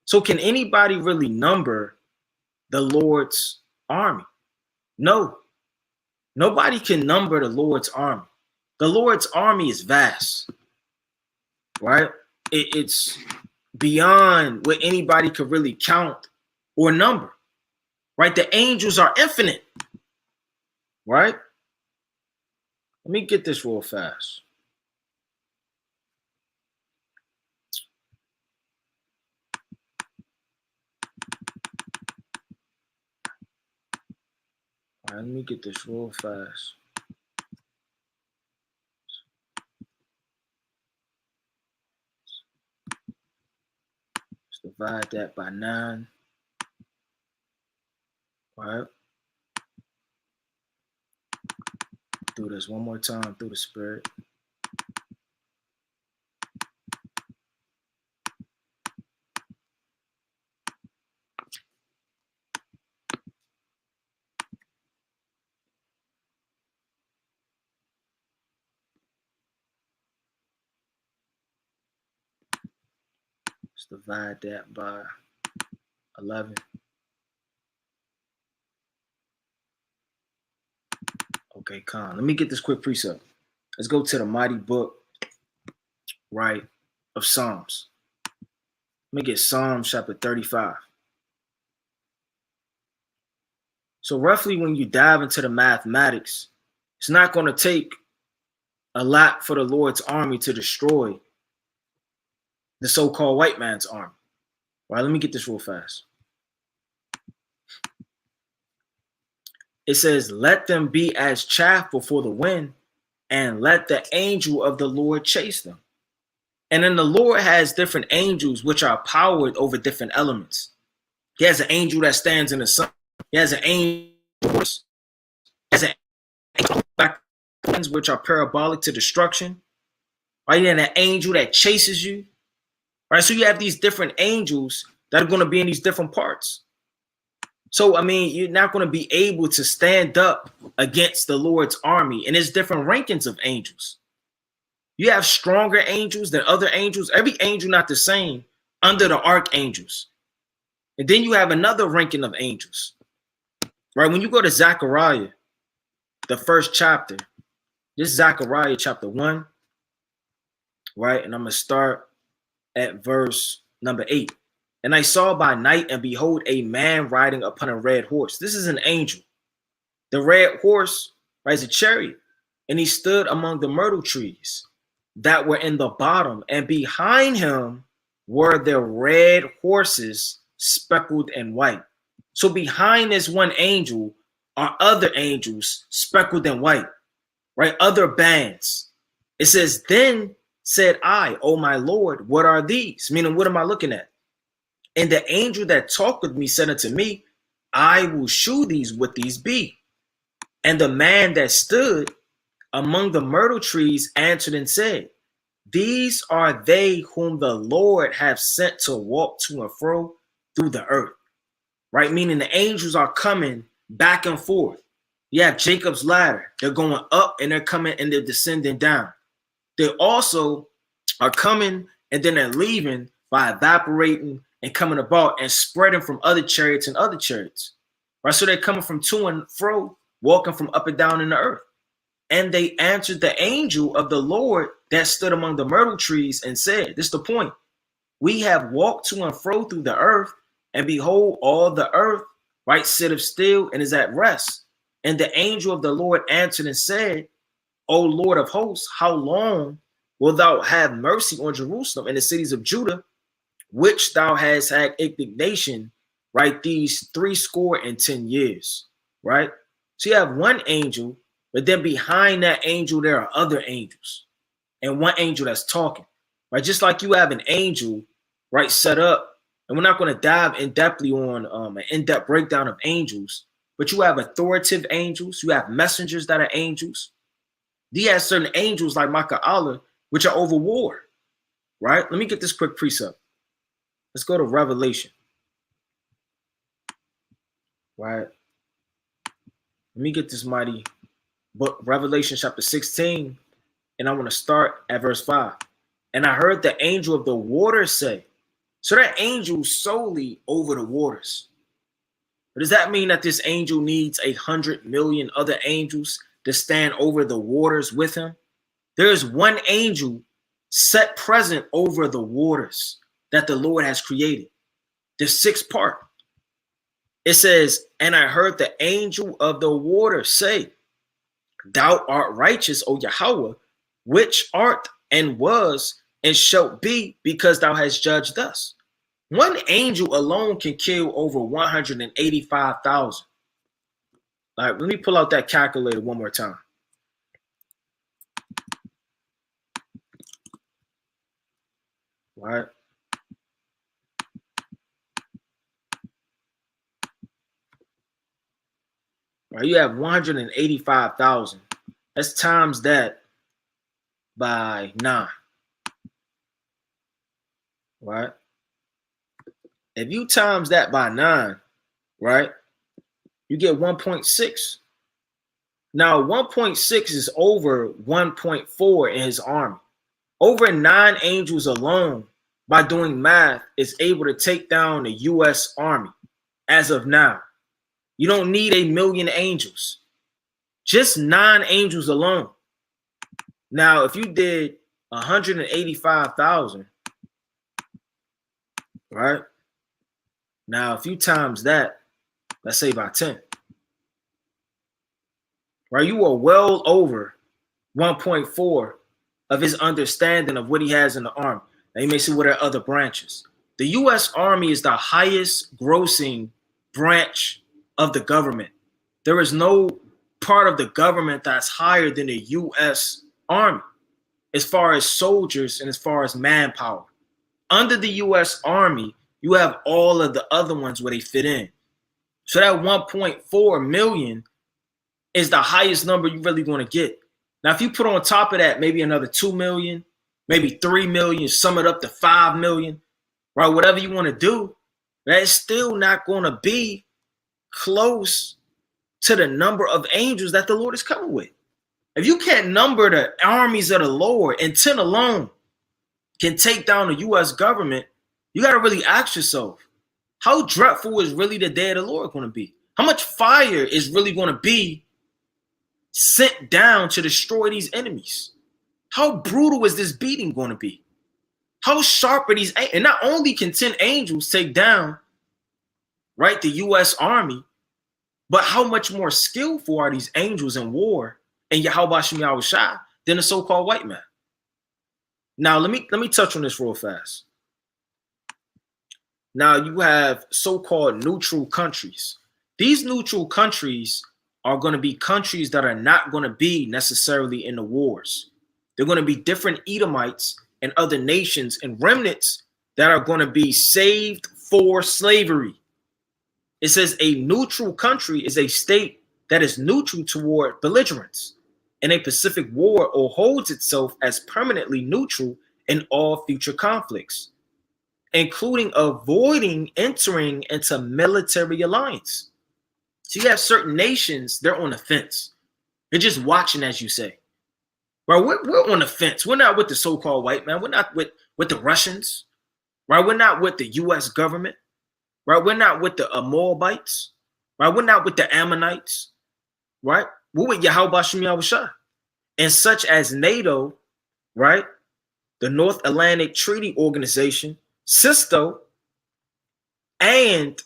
So can anybody really number the Lord's army? No. Nobody can number the Lord's army. The Lord's army is vast, right? It's beyond what anybody could really count or number, right? The angels are infinite, right? Let me get this real fast. All right, let me get this real fast. Let's divide that by 9. All right. Do this one more time through the Spirit. Let's divide that by 11. Okay, con. Let me get this quick precept. Let's go to the mighty book, right, of Psalms. Let me get Psalms chapter 35. So roughly when you dive into the mathematics, it's not going to take a lot for the Lord's army to destroy the so-called white man's army. All right, let me get this real fast. It says, let them be as chaff before the wind, and let the angel of the Lord chase them. And then the Lord has different angels which are powered over different elements. He has an angel that stands in the sun. He has an angel, he has an angel which are parabolic to destruction. Right? And an angel that chases you. Right? So you have these different angels that are going to be in these different parts. So, I mean, you're not going to be able to stand up against the Lord's army. And there's different rankings of angels. You have stronger angels than other angels. Every angel not the same under the archangels. And then you have another ranking of angels. Right? When you go to Zechariah, the first chapter, this is Zechariah chapter 1. Right? And I'm going to start at verse number 8. And I saw by night, and behold, a man riding upon a red horse. This is an angel. The red horse rides a chariot, and he stood among the myrtle trees that were in the bottom, and behind him were the red horses speckled and white. So behind this one angel are other angels speckled and white, right? Other bands. It says, then said I, O my Lord, what are these? Meaning, what am I looking at? And the angel that talked with me said unto me, I will shew these what these be. And the man that stood among the myrtle trees answered and said, these are they whom the Lord hath sent to walk to and fro through the earth. Right? Meaning the angels are coming back and forth. You have Jacob's ladder. They're going up and they're coming and they're descending down. They also are coming and then they're leaving by evaporating and coming about and spreading from other chariots and other chariots. Right? So they're coming from to and fro, walking from up and down in the earth. And they answered the angel of the Lord that stood among the myrtle trees and said, this is the point. We have walked to and fro through the earth, and behold, all the earth, right, sitteth still and is at rest. And the angel of the Lord answered and said, O Lord of hosts, how long wilt thou have mercy on Jerusalem and the cities of Judah, which thou hast had indignation, right, these 70 years, right? So you have one angel, but then behind that angel, there are other angels and one angel that's talking, right? Just like you have an angel, right, set up, and we're not going to dive in depthly on an in-depth breakdown of angels, but you have authoritative angels, you have messengers that are angels. He has certain angels like Micah, which are over war, right? Let me get this quick precept. Let's go to Revelation, right? Let me get this mighty book, Revelation chapter 16, and I want to start at verse 5. And I heard the angel of the waters say, so that angel solely over the waters. But does that mean that this angel needs 100 million other angels to stand over the waters with him? There is one angel set present over the waters that the Lord has created. The sixth part. It says, and I heard the angel of the water say, thou art righteous, O Yahweh, which art and was and shalt be, because thou hast judged thus. One angel alone can kill over 185,000. All right, let me pull out that calculator one more time. All right. All right, you have 185,000. Let's times that by 9. Right? If you times that by 9, right, you get 1.6. Now, 1.6 is over 1.4 in his army. Over 9 angels alone by doing math, is able to take down the U.S. Army as of now. You don't need 1,000,000 angels. Just 9 angels alone. Now, if you did 185,000, right? Now, if you times that, let's say by 10, right? You are well over 1.4 of his understanding of what he has in the army. Now, you may see what are other branches. The U.S. Army is the highest grossing branch of the government. There is no part of the government that's higher than the U.S. Army as far as soldiers and as far as manpower. Under the U.S. Army, you have all of the other ones where they fit in. So that 1.4 million is the highest number you're really going to get. Now, if you put on top of that maybe another 2 million, maybe 3 million, sum it up to 5 million, right? Whatever you want to do, that's still not going to be close to the number of angels that the Lord is coming with. If you can't number the armies of the Lord, and 10 alone can take down the U.S. government, you got to really ask yourself, how dreadful is really the day of the Lord going to be? How much fire is really going to be sent down to destroy these enemies? How brutal is this beating going to be? How sharp are these? And not only can 10 angels take down, right, the U.S. Army, but how much more skillful are these angels in war and Yahweh Shem Yahushua than the so-called white man? Now, let me touch on this real fast. Now, you have so-called neutral countries. These neutral countries are going to be countries that are not going to be necessarily in the wars. They're going to be different Edomites and other nations and remnants that are going to be saved for slavery. It says a neutral country is a state that is neutral toward belligerents in a Pacific war or holds itself as permanently neutral in all future conflicts, including avoiding entering into military alliance. So you have certain nations, they're on the fence. They're just watching, as you say. Right, we're on the fence. We're not with the so-called white man. We're not with the Russians. Right, we're not with the U.S. government. Right, we're not with the Moabites. Right, we're not with the Ammonites. Right, we're with Yahweh Shem Yahushua. And such as NATO, right, the North Atlantic Treaty Organization, SISTO, and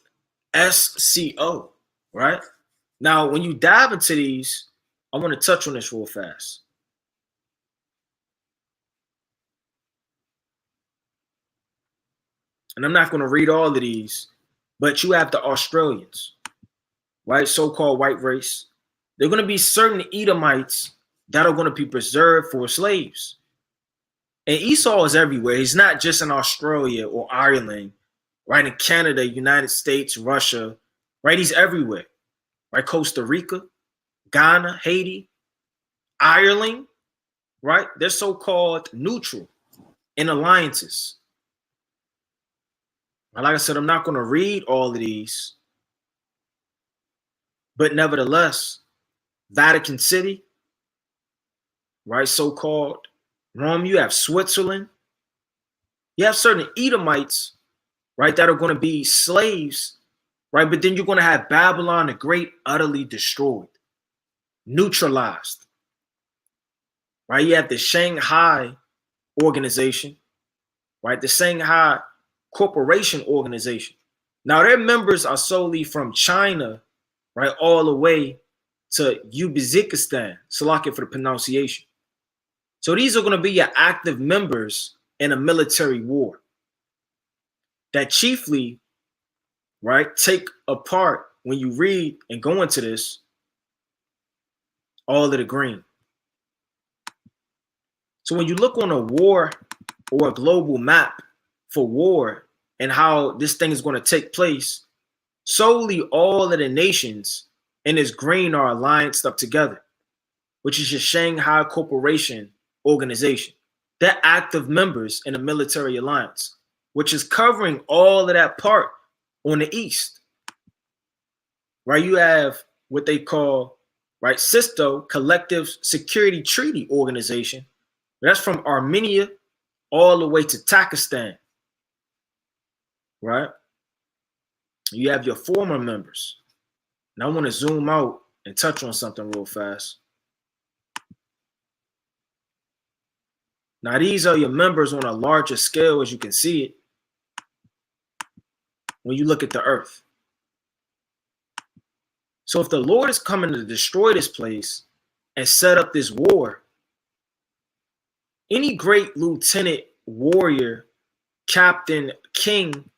SCO, right? Now, when you dive into these, I want to touch on this real fast. And I'm not going to read all of these, but you have the Australians, right? So-called white race. They're going to be certain Edomites that are going to be preserved for slaves. And Esau is everywhere. He's not just in Australia or Ireland, right? In Canada, United States, Russia, right? He's everywhere, right? Costa Rica, Ghana, Haiti, Ireland, right? They're so-called neutral in alliances. Like I said, I'm not going to read all of these, but nevertheless, Vatican City, right? So-called Rome, you have Switzerland. You have certain Edomites, right, that are going to be slaves, right? But then you're going to have Babylon the Great utterly destroyed, neutralized, right? You have the Shanghai organization, right? The Shanghai Corporation organization. Now, their members are solely from China, right, all the way to Uzbekistan. Salakia for the pronunciation. So these are going to be your active members in a military war that chiefly, right, take apart, when you read and go into this, all of the green. So when you look on a war or a global map for war and how this thing is going to take place, solely all of the nations in this green are allianced up together, which is your Shanghai Corporation organization. They're active members in a military alliance, which is covering all of that part on the east. Right? You have what they call, right, SISTO, Collective Security Treaty Organization. That's from Armenia all the way to Takistan. right? You have your former members. And I want to zoom out and touch on something real fast. Now, these are your members on a larger scale, as you can see it, when you look at the earth. So if the Lord is coming to destroy this place and set up this war, any great lieutenant, warrior, captain, king,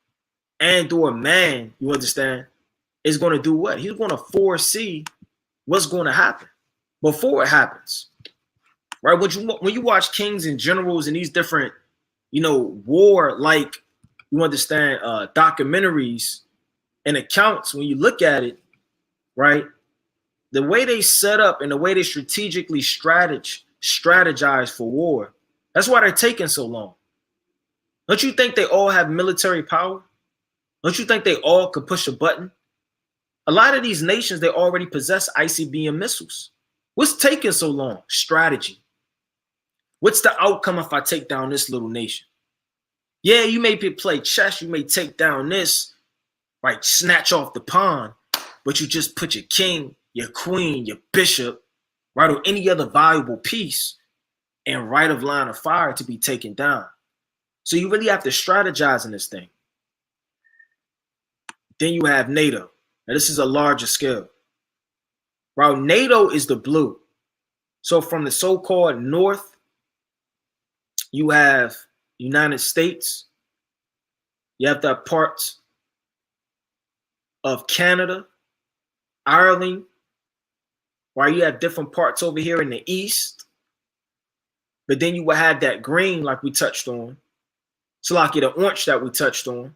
and or man, you understand, is going to do what? He's going to foresee what's going to happen before it happens, right? When you watch kings and generals and these different, war like, you understand, documentaries and accounts, when you look at it, right, the way they set up and the way they strategically strategize for war, that's why they're taking so long. Don't you think they all have military power? Don't you think they all could push a button? A lot of these nations, they already possess ICBM missiles. What's taking so long? Strategy. What's the outcome if I take down this little nation? Yeah, you may play chess, you may take down this, right, snatch off the pawn, but you just put your king, your queen, your bishop, right, or any other valuable piece in right of line of fire to be taken down. So you really have to strategize in this thing. Then you have NATO. Now this is a larger scale. Right, NATO is the blue. So from the so-called north, you have United States. You have the parts of Canada, Ireland, while you have different parts over here in the east. But then you will have that green like we touched on. So like the orange that we touched on.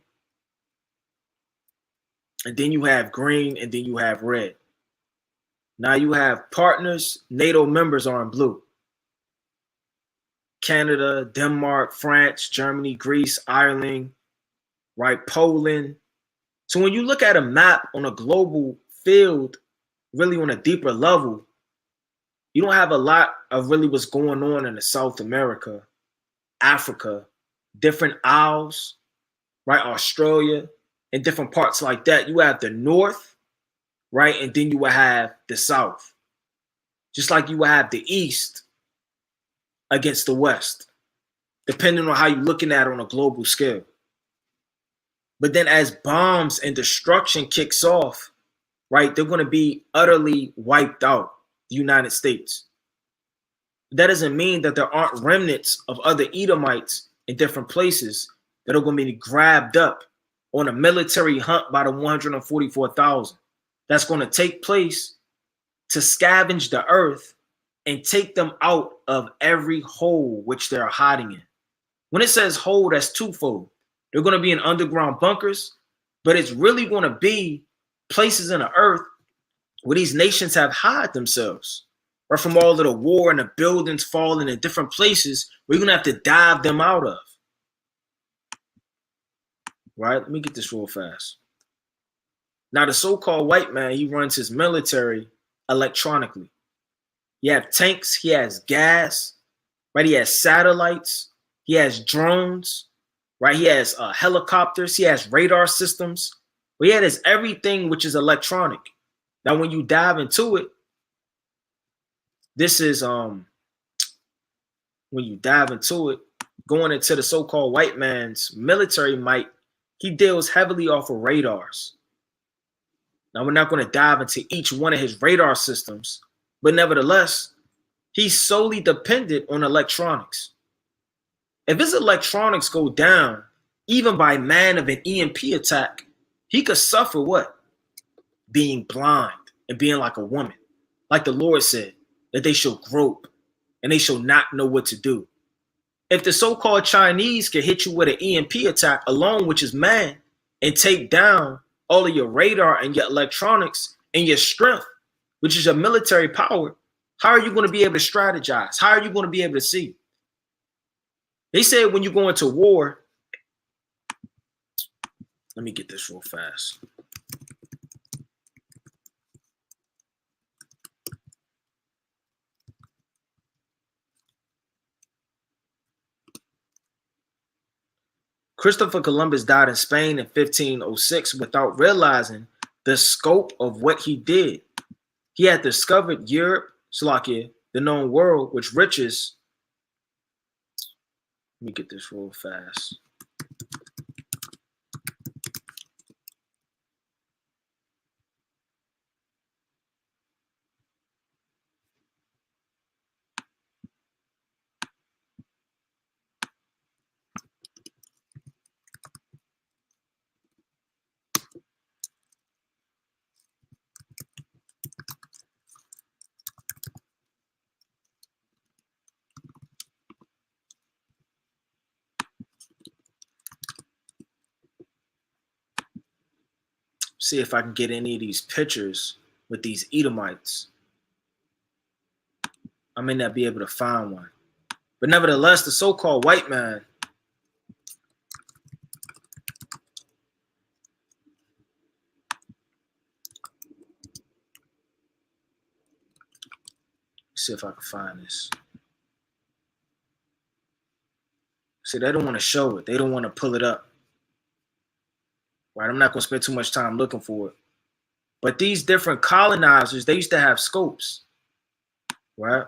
And then you have green and then you have red. Now you have partners, NATO members are in blue. Canada, Denmark, France, Germany, Greece, Ireland, right, Poland. So when you look at a map on a global field, really on a deeper level, you don't have a lot of really what's going on in the South America, Africa, different isles, right, Australia, and different parts like that. You have the north, right, and then you will have the south. Just like you will have the east against the west, depending on how you're looking at it on a global scale. But then as bombs and destruction kicks off, right, they're going to be utterly wiped out, the United States. That doesn't mean that there aren't remnants of other Edomites in different places that are going to be grabbed up on a military hunt by the 144,000. That's going to take place to scavenge the earth and take them out of every hole which they're hiding in. When it says hole, that's twofold. They're going to be in underground bunkers, but it's really going to be places in the earth where these nations have hid themselves, right, from all of the war and the buildings falling in different places where you're going to have to dive them out of. Right? Let me get this real fast. Now, the so-called white man, he runs his military electronically. He has tanks, he has gas, right? He has satellites, he has drones, right? He has helicopters, he has radar systems. But he has everything which is electronic. Now, when you dive into it, this is when you dive into it, going into the so-called white man's military might, he deals heavily off of radars. Now, we're not going to dive into each one of his radar systems, but nevertheless, he's solely dependent on electronics. If his electronics go down, even by man of an EMP attack, he could suffer what? Being blind and being like a woman. Like the Lord said, that they shall grope and they shall not know what to do. If the so-called Chinese can hit you with an EMP attack alone, which is man, and take down all of your radar and your electronics and your strength, which is your military power, how are you going to be able to strategize? How are you going to be able to see? They said when you go into war, let me get this real fast. Christopher Columbus died in Spain in 1506 without realizing the scope of what he did. He had discovered Europe, Slovakia, the known world, which riches. Let me get this real fast. See if I can get any of these pictures with these Edomites. I may not be able to find one. But nevertheless, the so-called white man see if I can find this. See, they don't want to show it. They don't want to pull it up. Right? I'm not going to spend too much time looking for it. But these different colonizers, they used to have scopes. Right?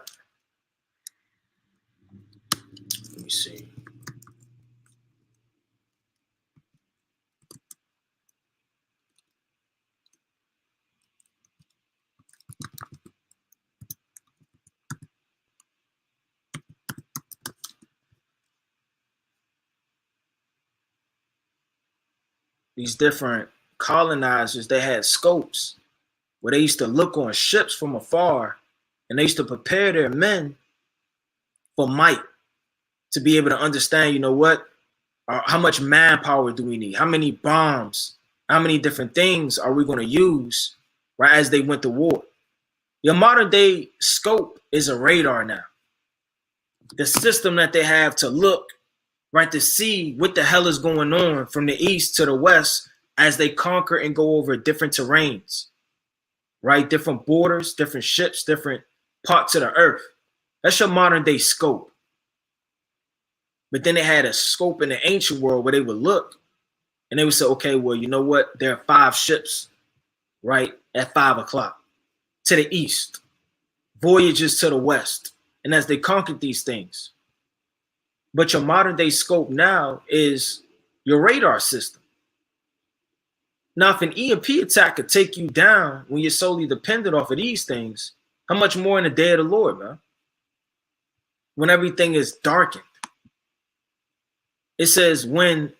Let me see. These different colonizers, they had scopes where they used to look on ships from afar, and they used to prepare their men for might, to be able to understand, you know what, how much manpower do we need? How many bombs? How many different things are we going to use, right, as they went to war? Your modern day scope is a radar now. The system that they have to look, right, to see what the hell is going on from the east to the west as they conquer and go over different terrains, right? Different borders, different ships, different parts of the earth. That's your modern day scope. But then they had a scope in the ancient world where they would look and they would say, okay, well, you know what? There are 5 ships, right, at 5 o'clock to the east, voyages to the west. And as they conquered these things. But your modern day scope now is your radar system. Now, if an EMP attack could take you down when you're solely dependent off of these things, how much more in the day of the Lord, man? When everything is darkened. It says when,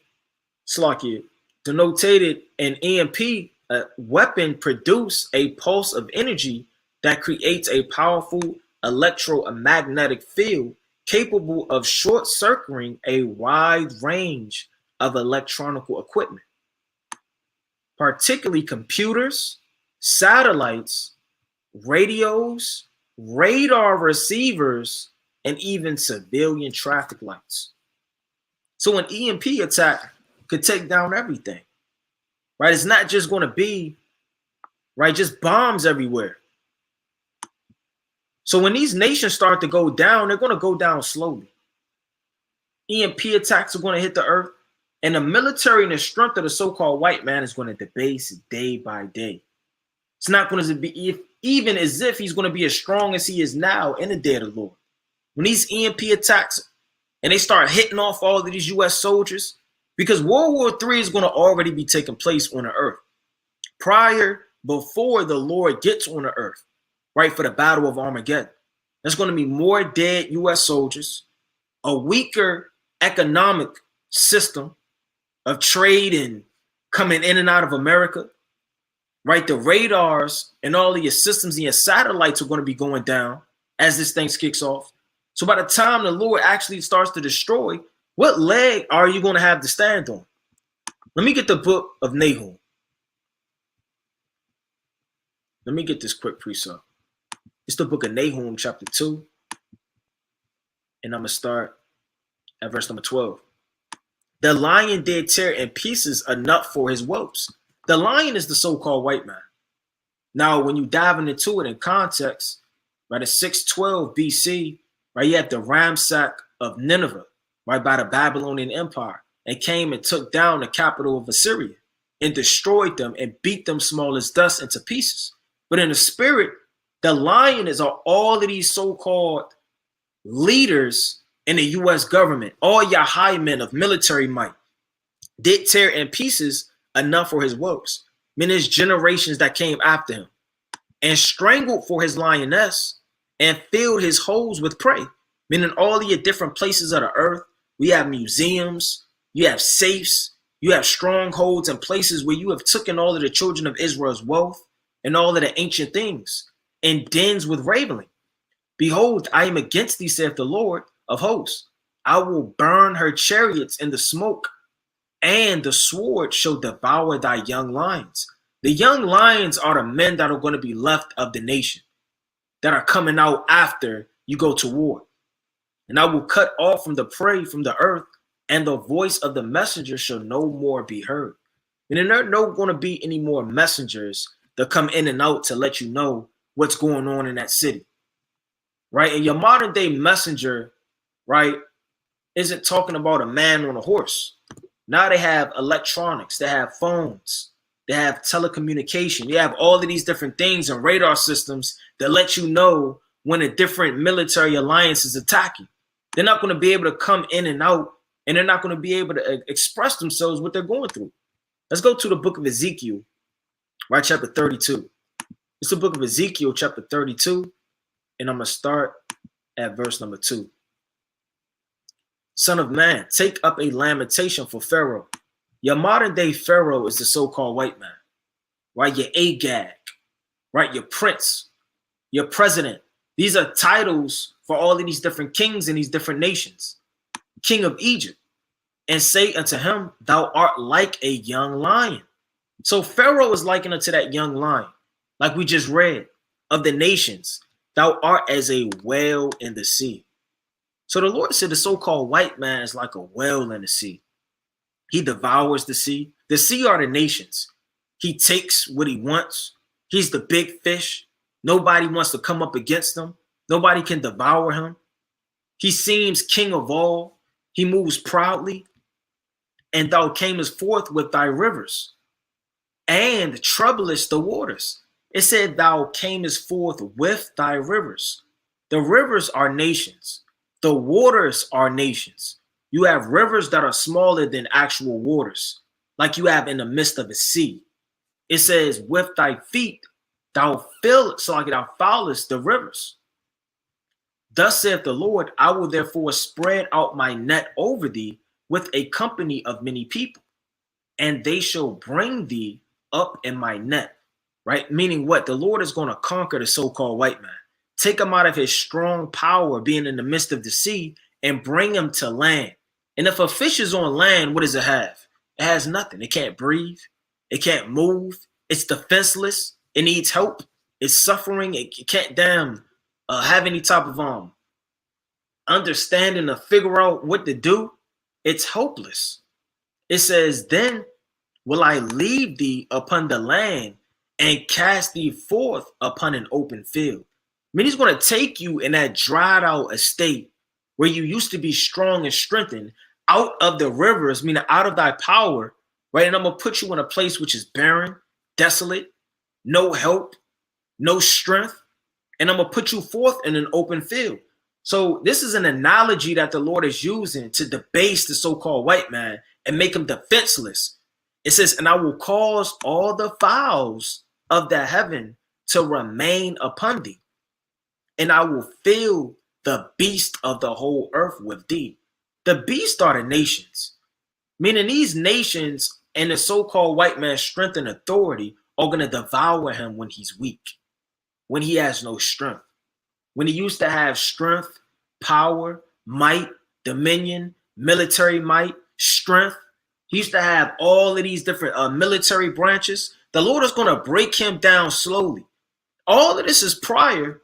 Slakia, denotated an EMP weapon produce a pulse of energy that creates a powerful electromagnetic field capable of short-circuiting a wide range of electronic equipment, particularly computers, satellites, radios, radar receivers, and even civilian traffic lights. So an EMP attack could take down everything, right? It's not just going to be, right, just bombs everywhere. So when these nations start to go down, they're going to go down slowly. EMP attacks are going to hit the earth, and the military and the strength of the so-called white man is going to debase day by day. It's not going to be even as if he's going to be as strong as he is now in the day of the Lord. When these EMP attacks and they start hitting off all of these U.S. soldiers, because World War III is going to already be taking place on the earth before the Lord gets on the earth, right, for the Battle of Armageddon. There's going to be more dead U.S. soldiers, a weaker economic system of trade and coming in and out of America, right? The radars and all of your systems and your satellites are going to be going down as this thing kicks off. So by the time the Lord actually starts to destroy, what leg are you going to have to stand on? Let me get the book of Nahum. Let me get this quick precept. It's the book of Nahum, chapter 2. And I'm going to start at verse number 12. The lion did tear in pieces enough for his whelps. The lion is the so-called white man. Now, when you dive into it in context, right, at 612 BC, right, you have the ramsack of Nineveh, right, by the Babylonian Empire. and came and took down the capital of Assyria and destroyed them and beat them small as dust into pieces. But in the spirit, the lioness are all of these so-called leaders in the U.S. government, all your high men of military might, did tear in pieces enough for his woes. I mean, there's generations that came after him and strangled for his lioness and filled his holes with prey. Meaning all the different places of the earth, we have museums, you have safes, you have strongholds and places where you have taken all of the children of Israel's wealth and all of the ancient things and dens with ravening. Behold, I am against thee, saith the Lord of hosts. I will burn her chariots in the smoke, and the sword shall devour thy young lions. The young lions are the men that are going to be left of the nation, that are coming out after you go to war. And I will cut off from the prey from the earth, and the voice of the messenger shall no more be heard. And there are no going to be any more messengers that come in and out to let you know what's going on in that city. Right? And your modern day messenger, right, isn't talking about a man on a horse. Now they have electronics, they have phones, they have telecommunication, you have all of these different things and radar systems that let you know when a different military alliance is attacking. They're not going to be able to come in and out, and they're not going to be able to express themselves what they're going through. Let's go to the book of Ezekiel, right, chapter 32. It's the book of Ezekiel, chapter 32, and I'm going to start at verse number 2. Son of man, take up a lamentation for Pharaoh. Your modern day Pharaoh is the so-called white man, right? Your Agag, right? Your prince, your president. These are titles for all of these different kings in these different nations. King of Egypt, and say unto him, thou art like a young lion. So Pharaoh is likened unto that young lion, like we just read, of the nations. Thou art as a whale in the sea. So the Lord said the so-called white man is like a whale in the sea. He devours the sea. The sea are the nations. He takes what he wants. He's the big fish. Nobody wants to come up against him. Nobody can devour him. He seems king of all. He moves proudly. And thou camest forth with thy rivers and troublest the waters. It said thou camest forth with thy rivers. The rivers are nations. The waters are nations. You have rivers that are smaller than actual waters, like you have in the midst of a sea. It says, with thy feet thou fillest, so like thou foulest the rivers. Thus saith the Lord, I will therefore spread out my net over thee with a company of many people, and they shall bring thee up in my net. Right? Meaning what? The Lord is going to conquer the so-called white man. Take him out of his strong power being in the midst of the sea and bring him to land. And if a fish is on land, what does it have? It has nothing. It can't breathe. It can't move. It's defenseless. It needs help. It's suffering. It can't have any type of understanding to figure out what to do. It's hopeless. It says, then will I leave thee upon the land and cast thee forth upon an open field. I mean, he's going to take you in that dried out estate where you used to be strong and strengthened out of the rivers, meaning out of thy power, right? And I'm going to put you in a place which is barren, desolate, no help, no strength. And I'm going to put you forth in an open field. So this is an analogy that the Lord is using to debase the so-called white man and make him defenseless. It says, and I will cause all the fowls of the heaven to remain upon thee, and I will fill the beast of the whole earth with thee. The beast are the nations, meaning these nations and the so-called white man's strength and authority are going to devour him when he's weak, when he has no strength. When he used to have strength, power, might, dominion, military might, strength, he used to have all of these different military branches. The Lord is going to break him down slowly. All of this is prior.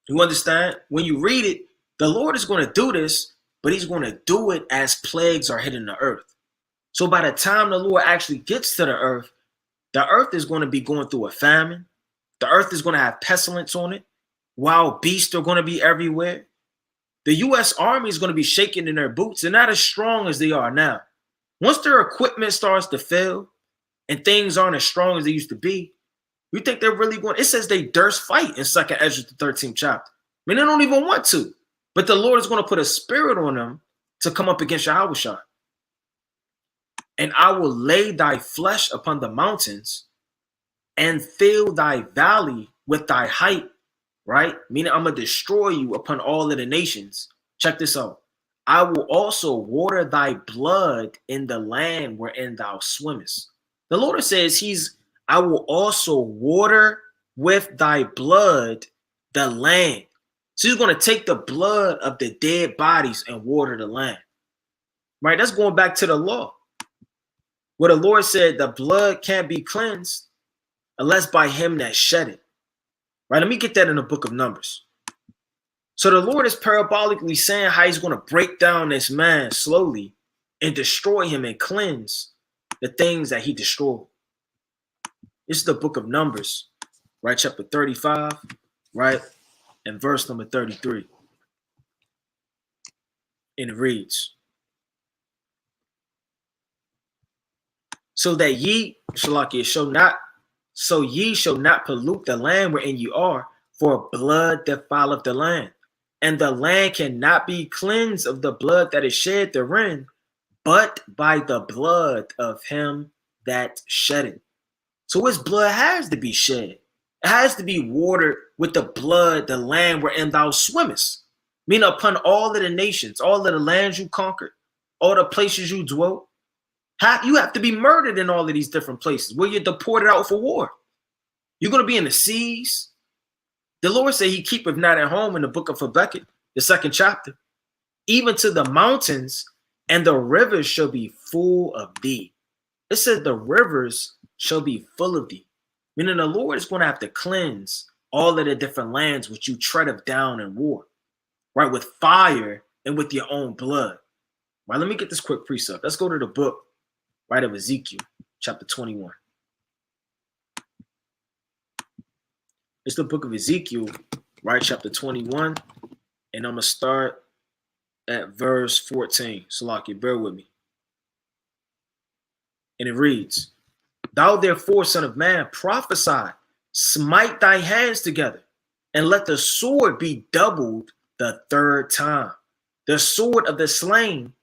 You understand? When you read it, the Lord is going to do this, but he's going to do it as plagues are hitting the earth. So by the time the Lord actually gets to the earth is going to be going through a famine. The earth is going to have pestilence on it. Wild beasts are going to be everywhere. The U.S. Army is going to be shaking in their boots. They're not as strong as they are now. Once their equipment starts to fail and things aren't as strong as they used to be, you think they're really going? It says they durst fight in 2nd Ezra, the 13th chapter. I mean, they don't even want to. But the Lord is going to put a spirit on them to come up against Yahushua. And I will lay thy flesh upon the mountains and fill thy valley with thy height, right? Meaning I'm going to destroy you upon all of the nations. Check this out. I will also water thy blood in the land wherein thou swimmest. The Lord says I will also water with thy blood the land. So he's going to take the blood of the dead bodies and water the land. Right? That's going back to the law. Where the Lord said the blood can't be cleansed unless by him that shed it. Right? Let me get that in the book of Numbers. So the Lord is parabolically saying how he's going to break down this man slowly and destroy him and cleanse the things that he destroyed. This is the book of Numbers, right? Chapter 35, right? And verse number 33. And it reads, so that ye, Shalakia, ye shall not pollute the land wherein you are, for blood defileth the land. And the land cannot be cleansed of the blood that is shed therein, but by the blood of him that shed it. So his blood has to be shed. It has to be watered with the blood, the land wherein thou swimmest. Meaning upon all of the nations, all of the lands you conquered, all the places you dwelt. You have to be murdered in all of these different places where you're deported out for war. You're going to be in the seas. The Lord said he keepeth not at home in the book of Habakkuk, the 2nd chapter, even to the mountains, and the rivers shall be full of thee. It said the rivers shall be full of thee. Meaning the Lord is going to have to cleanse all of the different lands which you tread of down in war, right? With fire and with your own blood. Right, let me get this quick precept. Let's go to the book, right, of Ezekiel, chapter 21. It's the book of Ezekiel, right, chapter 21. And I'm going to start at verse 14. Salaki, bear with me. And it reads, thou therefore, son of man, prophesy, smite thy hands together, and let the sword be doubled the 3rd time. The sword of the slain,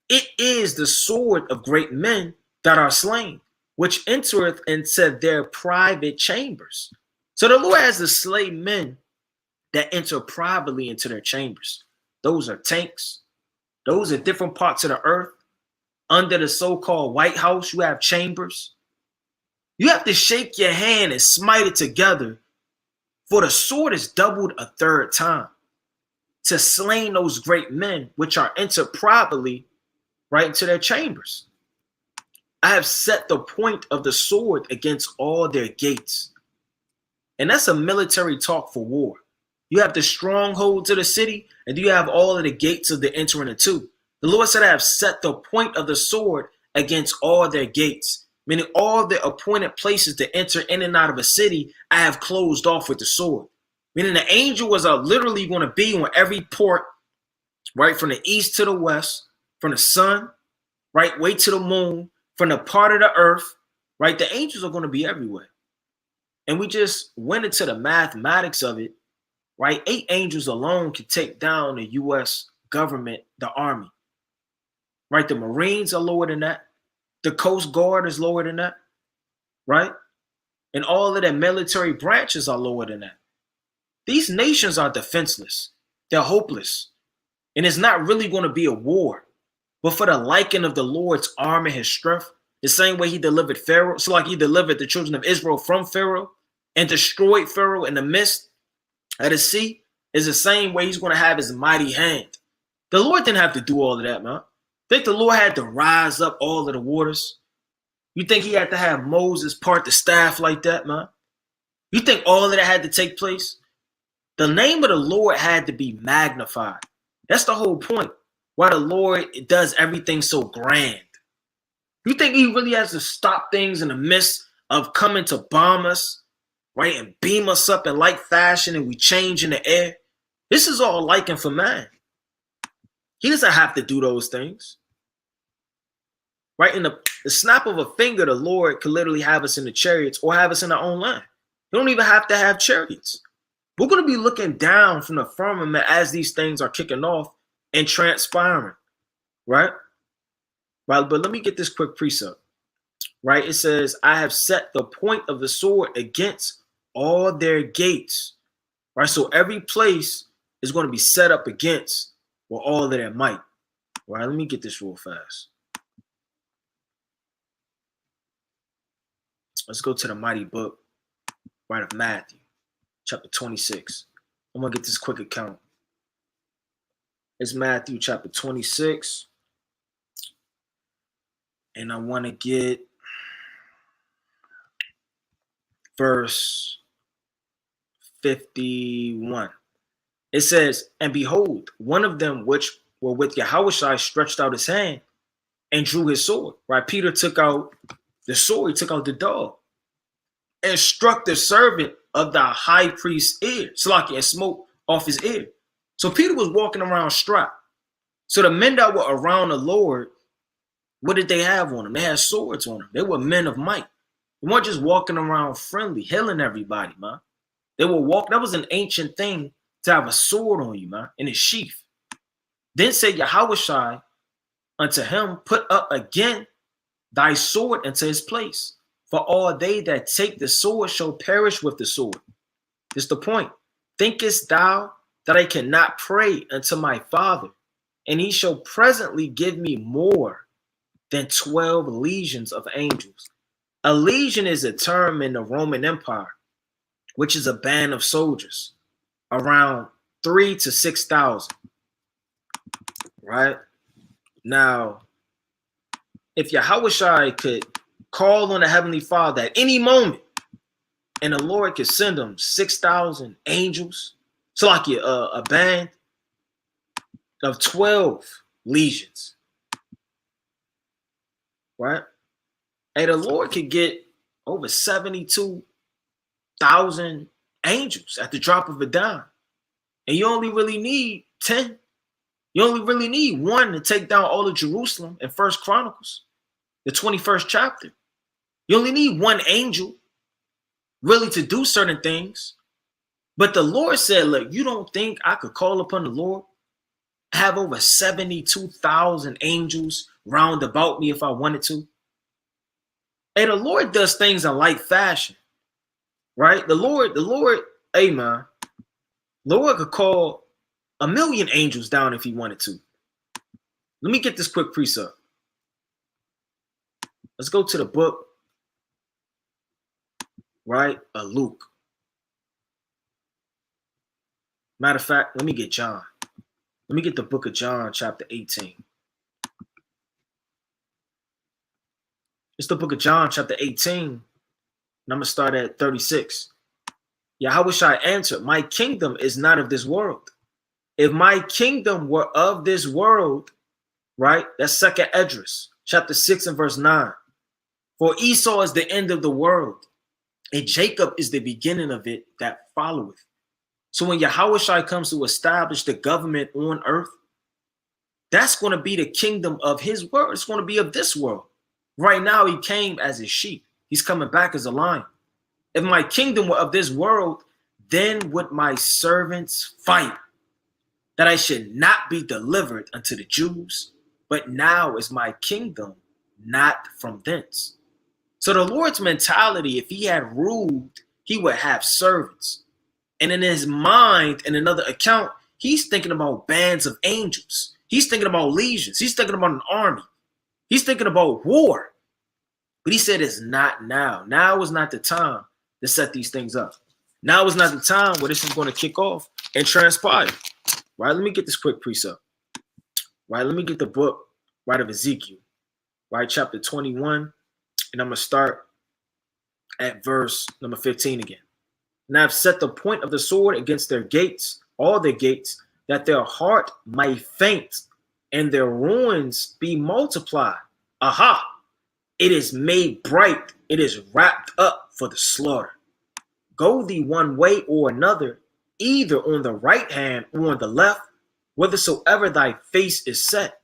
it is the sword of great men that are slain, which entereth into their private chambers. So the Lord has to slay men that enter privately into their chambers. Those are tanks. Those are different parts of the earth. Under the so-called White House, you have chambers. You have to shake your hand and smite it together, for the sword is doubled a 3rd time to slain those great men which are entered privately right into their chambers. I have set the point of the sword against all their gates. And that's a military talk for war. You have the strongholds of the city, and you have all of the gates of the entering into. The Lord said, I have set the point of the sword against all their gates, meaning all the appointed places to enter in and out of a city, I have closed off with the sword. Meaning the angel was literally going to be on every port, right, from the east to the west, from the sun, right, way to the moon, from the part of the earth, right? The angels are going to be everywhere. And we just went into the mathematics of it, right? 8 angels alone could take down the U.S. government, the army, right? The Marines are lower than that. The Coast Guard is lower than that, right? And all of the military branches are lower than that. These nations are defenseless. They're hopeless. And it's not really going to be a war. But for the liking of the Lord's arm and his strength, the same way he delivered Pharaoh, so like he delivered the children of Israel from Pharaoh and destroyed Pharaoh in the midst of the sea, is the same way he's going to have his mighty hand. The Lord didn't have to do all of that, man. Think the Lord had to rise up all of the waters? You think he had to have Moses part the staff like that, man? You think all of that had to take place? The name of the Lord had to be magnified. That's the whole point. Why the Lord does everything so grand. You think he really has to stop things in the midst of coming to bomb us, right? And beam us up in light fashion and we change in the air? This is all liking for man. He doesn't have to do those things. right? In the snap of a finger, the Lord could literally have us in the chariots or have us in our own line. You don't even have to have chariots. We're going to be looking down from the firmament as these things are kicking off and transpiring, right? Right, but let me get this quick precept, right? It says, I have set the point of the sword against all their gates, right? So every place is going to be set up against with all of their might, right? Let me get this real fast. Let's go to the mighty book, right, of Matthew, chapter 26. I'm going to get this quick account. It's Matthew chapter 26. And I want to get verse 51. It says, and behold, one of them which were with Yahushua stretched out his hand and drew his sword. Right? Peter took out the sword, he took out the dog, and struck the servant of the high priest's ear, Slaki, and smote off his ear. So Peter was walking around strapped. So the men that were around the Lord, what did they have on them? They had swords on them. They were men of might. They weren't just walking around friendly, healing everybody, man. They were walking. That was an ancient thing to have a sword on you, man, in a sheath. Then said Yahushua unto him, put up again thy sword into his place. For all they that take the sword shall perish with the sword. This is the point. Thinkest thou that I cannot pray unto my Father, and he shall presently give me more than 12 legions of angels? A legion is a term in the Roman Empire, which is a band of soldiers, around 3,000 to 6,000. Right? Now, if Yahushua could call on the Heavenly Father at any moment, and the Lord could send them 6,000 angels, so like a band of 12 legions, right? And the Lord could get over 72,000 angels at the drop of a dime. And you only really need 10. You only really need one to take down all of Jerusalem in 1 Chronicles, the 21st chapter. You only need one angel really to do certain things. But the Lord said, look, you don't think I could call upon the Lord, have over 72,000 angels round about me if I wanted to? And the Lord does things in light fashion, right? The Lord, hey man, the Lord could call 1,000,000 angels down if he wanted to. Let me get this quick precept. Let's go to the book, right, of Luke. Matter of fact, let me get John. Let me get the book of John, chapter 18. It's the book of John, chapter 18, and I'm going to start at 36. Yahushua answered, my kingdom is not of this world. If my kingdom were of this world, right, that's 2nd Esdras, chapter 6 and verse 9. For Esau is the end of the world, and Jacob is the beginning of it that followeth. So when Yahushua comes to establish the government on earth, that's going to be the kingdom of his world. It's going to be of this world. Right now, he came as a sheep. He's coming back as a lion. If my kingdom were of this world, then would my servants fight, that I should not be delivered unto the Jews. But now is my kingdom not from thence. So the Lord's mentality, if he had ruled, he would have servants. And in his mind, in another account, he's thinking about bands of angels. He's thinking about legions. He's thinking about an army. He's thinking about war. But he said it's not now. Now is not the time to set these things up. Now is not the time where this is going to kick off and transpire. Right? Let me get this quick precept. Right? Let me get the book, right, of Ezekiel. Right? Chapter 21. And I'm going to start at verse number 15 again. And I've set the point of the sword against their gates, all their gates, that their heart might faint and their ruins be multiplied. Aha! It is made bright. It is wrapped up for the slaughter. Go thee one way or another, either on the right hand or on the left, whithersoever thy face is set.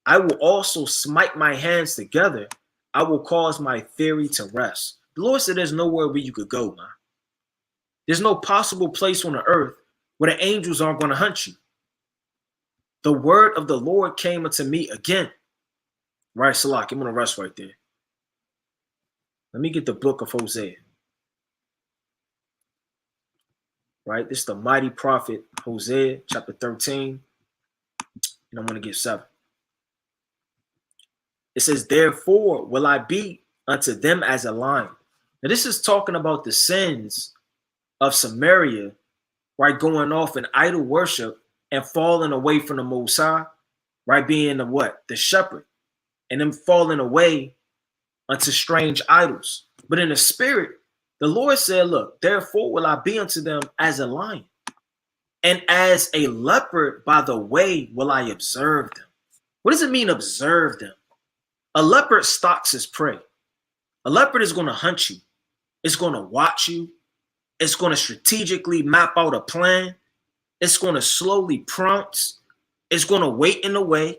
I will also smite my hands together. I will cause my fury to rest. The Lord said there's nowhere where you could go, man. There's no possible place on the earth where the angels aren't going to hunt you. The word of the Lord came unto me again. Right, Salak, I'm going to rest right there. Let me get the book of Hosea. Right, this is the mighty prophet Hosea, chapter 13. And I'm going to get 7. It says, therefore will I be unto them as a lion. Now, this is talking about the sins of Samaria, right, going off in idol worship and falling away from the Most High, right, being the what? The shepherd, and them falling away unto strange idols. But in the spirit, the Lord said, look, therefore will I be unto them as a lion, and as a leopard by the way will I observe them. What does it mean, observe them? A leopard stalks his prey. A leopard is going to hunt you. It's going to watch you. It's going to strategically map out a plan. It's going to slowly pounce. It's going to wait in the way.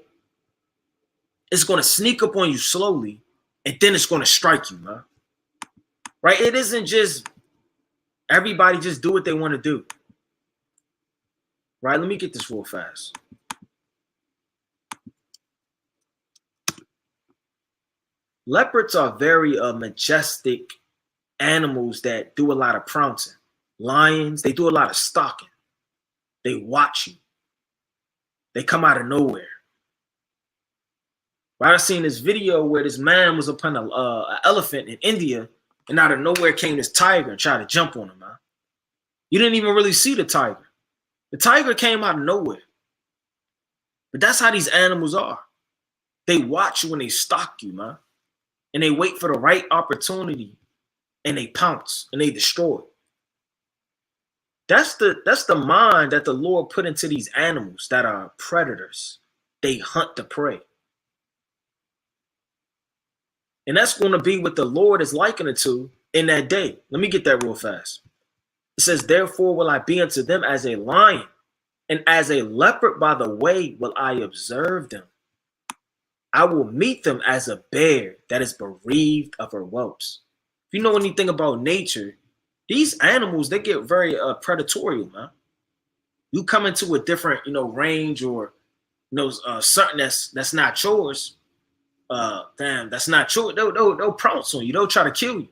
It's going to sneak up on you slowly, and then it's going to strike you, man. Right? It isn't just everybody just do what they want to do. Right? Let me get this real fast. Leopards are very majestic animals that do a lot of pouncing. Lions, they do a lot of stalking. They watch you. They come out of nowhere. Right? I seen this video where this man was upon an elephant in India, and out of nowhere came this tiger and tried to jump on him, man. You didn't even really see the tiger. The tiger came out of nowhere. But that's how these animals are. They watch you and they stalk you, man. And they wait for the right opportunity and they pounce and they destroy. That's the mind that the Lord put into these animals that are predators. They hunt the prey. And that's going to be what the Lord is likened it to in that day. Let me get that real fast. It says, therefore will I be unto them as a lion, and as a leopard by the way will I observe them. I will meet them as a bear that is bereaved of her whelps. If you know anything about nature, these animals, they get very predatory, man. You come into a different, range or, something that's not yours. That's not yours. They'll pounce on you. They'll try to kill you.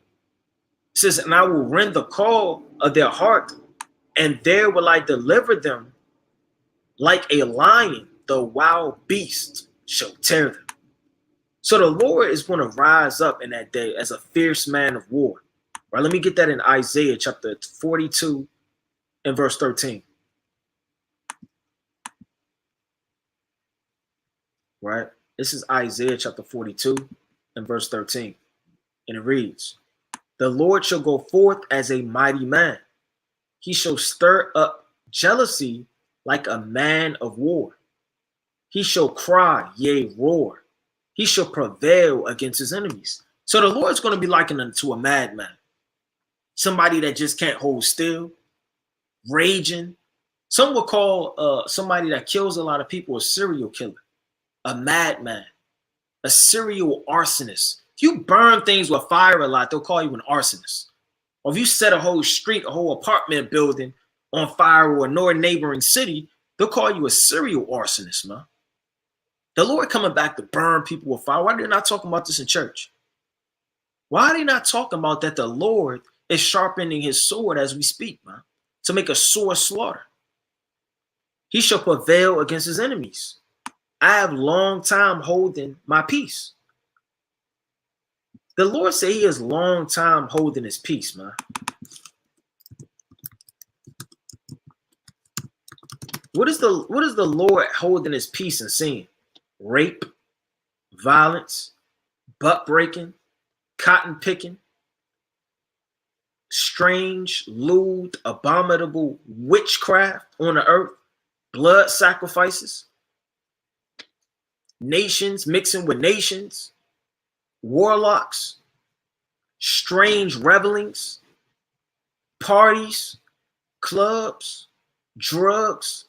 It says, and I will rend the call of their heart, and there will I deliver them like a lion, the wild beast shall tear them. So the Lord is going to rise up in that day as a fierce man of war. Right? Let me get that in Isaiah chapter 42 and verse 13. Right? This is Isaiah chapter 42 and verse 13. And it reads, the Lord shall go forth as a mighty man. He shall stir up jealousy like a man of war. He shall cry, yea, roar. He shall prevail against his enemies. So the Lord's going to be likened unto a madman. Somebody that just can't hold still, raging. Some would call somebody that kills a lot of people a serial killer, a madman, a serial arsonist. If you burn things with fire a lot, they'll call you an arsonist. Or if you set a whole street, a whole apartment building on fire or a neighboring city, they'll call you a serial arsonist, man. The Lord coming back to burn people with fire. Why are they not talking about this in church? Why are they not talking about that the Lord is sharpening his sword as we speak, man, to make a sore slaughter? He shall prevail against his enemies. I have long time holding my peace. The Lord said he is long time holding his peace, man. What is the Lord holding his peace and seeing? Rape, violence, butt breaking, cotton picking, strange, lewd, abominable witchcraft on the earth, blood sacrifices, nations mixing with nations, warlocks, strange revelings, parties, clubs, drugs,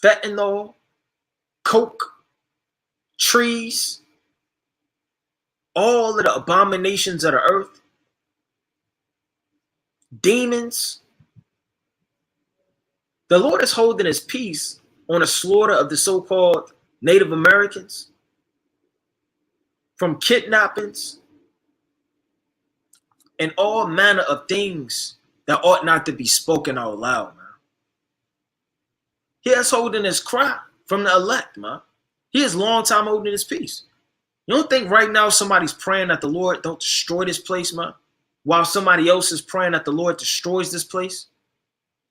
fentanyl, coke, trees, all of the abominations of the earth, demons. The Lord is holding his peace on the slaughter of the so-called Native Americans, from kidnappings and all manner of things that ought not to be spoken out loud, man. He is holding his cry from the elect, man. He is long time holding his peace. You don't think right now somebody's praying that the Lord don't destroy this place, man, while somebody else is praying that the Lord destroys this place?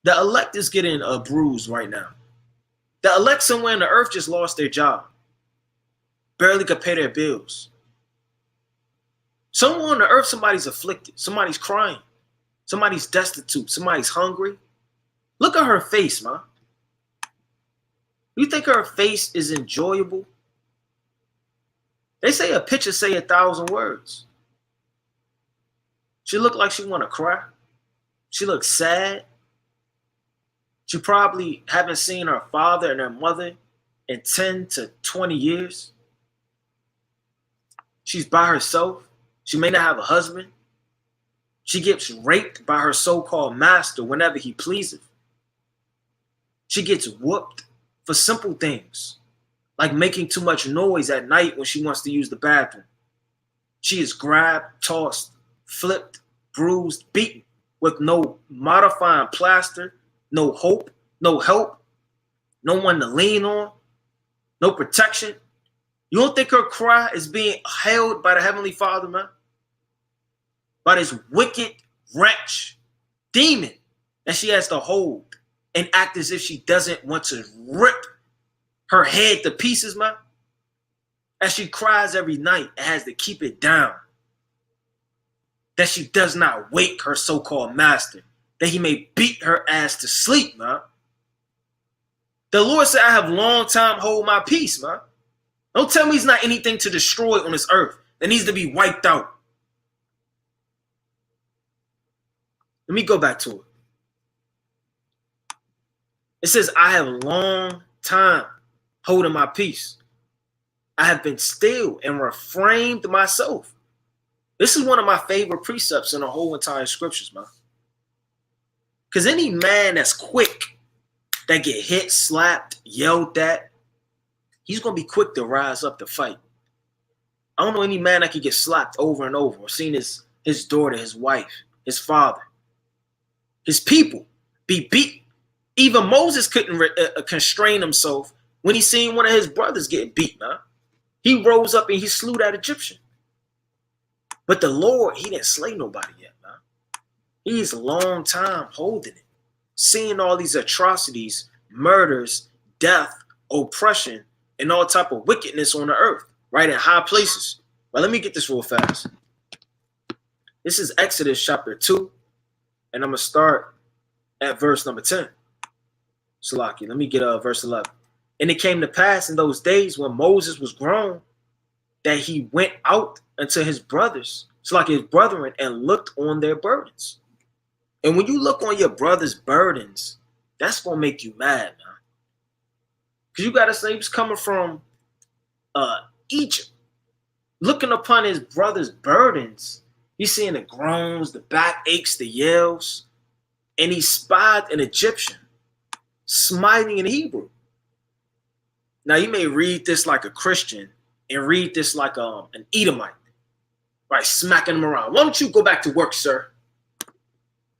The elect is getting a bruise right now. The elect somewhere in the earth just lost their job. Barely could pay their bills. Somewhere on the earth, somebody's afflicted. Somebody's crying. Somebody's destitute. Somebody's hungry. Look at her face, man. You think her face is enjoyable? They say a picture say 1,000 words. She looked like she want to cry. She looks sad. She probably haven't seen her father and her mother in 10 to 20 years. She's by herself. She may not have a husband. She gets raped by her so-called master whenever he pleases. She gets whooped for simple things, like making too much noise at night when she wants to use the bathroom. She is grabbed, tossed, flipped, bruised, beaten with no modifying plaster, no hope, no help, no one to lean on, no protection. You don't think her cry is being held by the Heavenly Father, man? By this wicked wretch, demon that she has to hold and act as if she doesn't want to rip her head to pieces, man? As she cries every night and has to keep it down. That she does not wake her so-called master, that he may beat her ass to sleep, man. The Lord said, I have long time hold my peace, man. Don't tell me he's not anything to destroy on this earth that needs to be wiped out. Let me go back to it. It says, I have long time holding my peace. I have been still and refrained myself. This is one of my favorite precepts in the whole entire scriptures, man. Because any man that's quick, that get hit, slapped, yelled at, he's going to be quick to rise up to fight. I don't know any man that can get slapped over and over or seen his daughter, his wife, his father, his people be beat. Even Moses couldn't constrain himself when he seen one of his brothers getting beat, man. He rose up and he slew that Egyptian. But the Lord, he didn't slay nobody yet, man. He's a long time holding it. Seeing all these atrocities, murders, death, oppression, and all type of wickedness on the earth, right in high places. But let me get this real fast. This is Exodus chapter 2, and I'm going to start at verse number 10. Salaki, let me get verse 11. And it came to pass in those days when Moses was grown that he went out unto his brothers, Salaki, his brethren, and looked on their burdens. And when you look on your brother's burdens, that's going to make you mad, man. Because you got to say he was coming from Egypt. Looking upon his brother's burdens, he's seeing the groans, the backaches, the yells. And he spied an Egyptian smiting in Hebrew. Now, you may read this like a Christian and read this like an Edomite, right? Smacking him around. Why don't you go back to work, sir?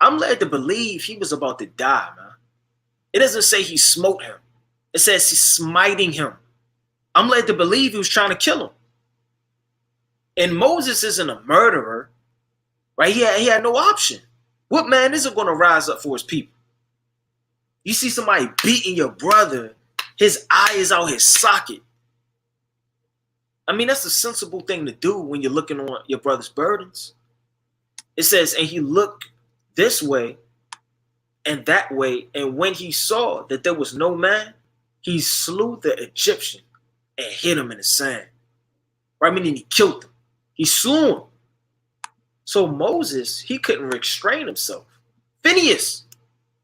I'm led to believe he was about to die, man. It doesn't say he smote him. It says he's smiting him. I'm led to believe he was trying to kill him. And Moses isn't a murderer, right? He had no option. What man isn't going to rise up for his people? You see somebody beating your brother, his eye is out his socket. I mean, that's a sensible thing to do when you're looking on your brother's burdens. It says, and he looked this way and that way, and when he saw that there was no man, he slew the Egyptian and hid him in the sand. Right? Meaning he killed him. He slew him. So Moses, he couldn't restrain himself. Phineas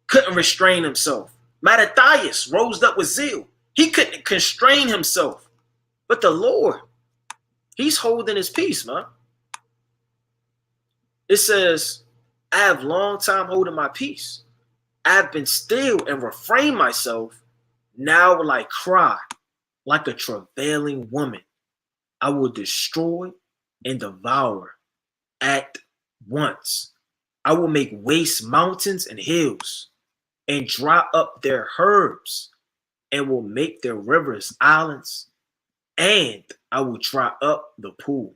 couldn't restrain himself. Mattathias rose up with zeal. He couldn't constrain himself. But the Lord, he's holding his peace, man. It says, I have long time holding my peace. I have been still and refrained myself. Now will I cry like a travailing woman. I will destroy and devour at once. I will make waste mountains and hills and dry up their herbs and will make their rivers islands, and I will dry up the pool.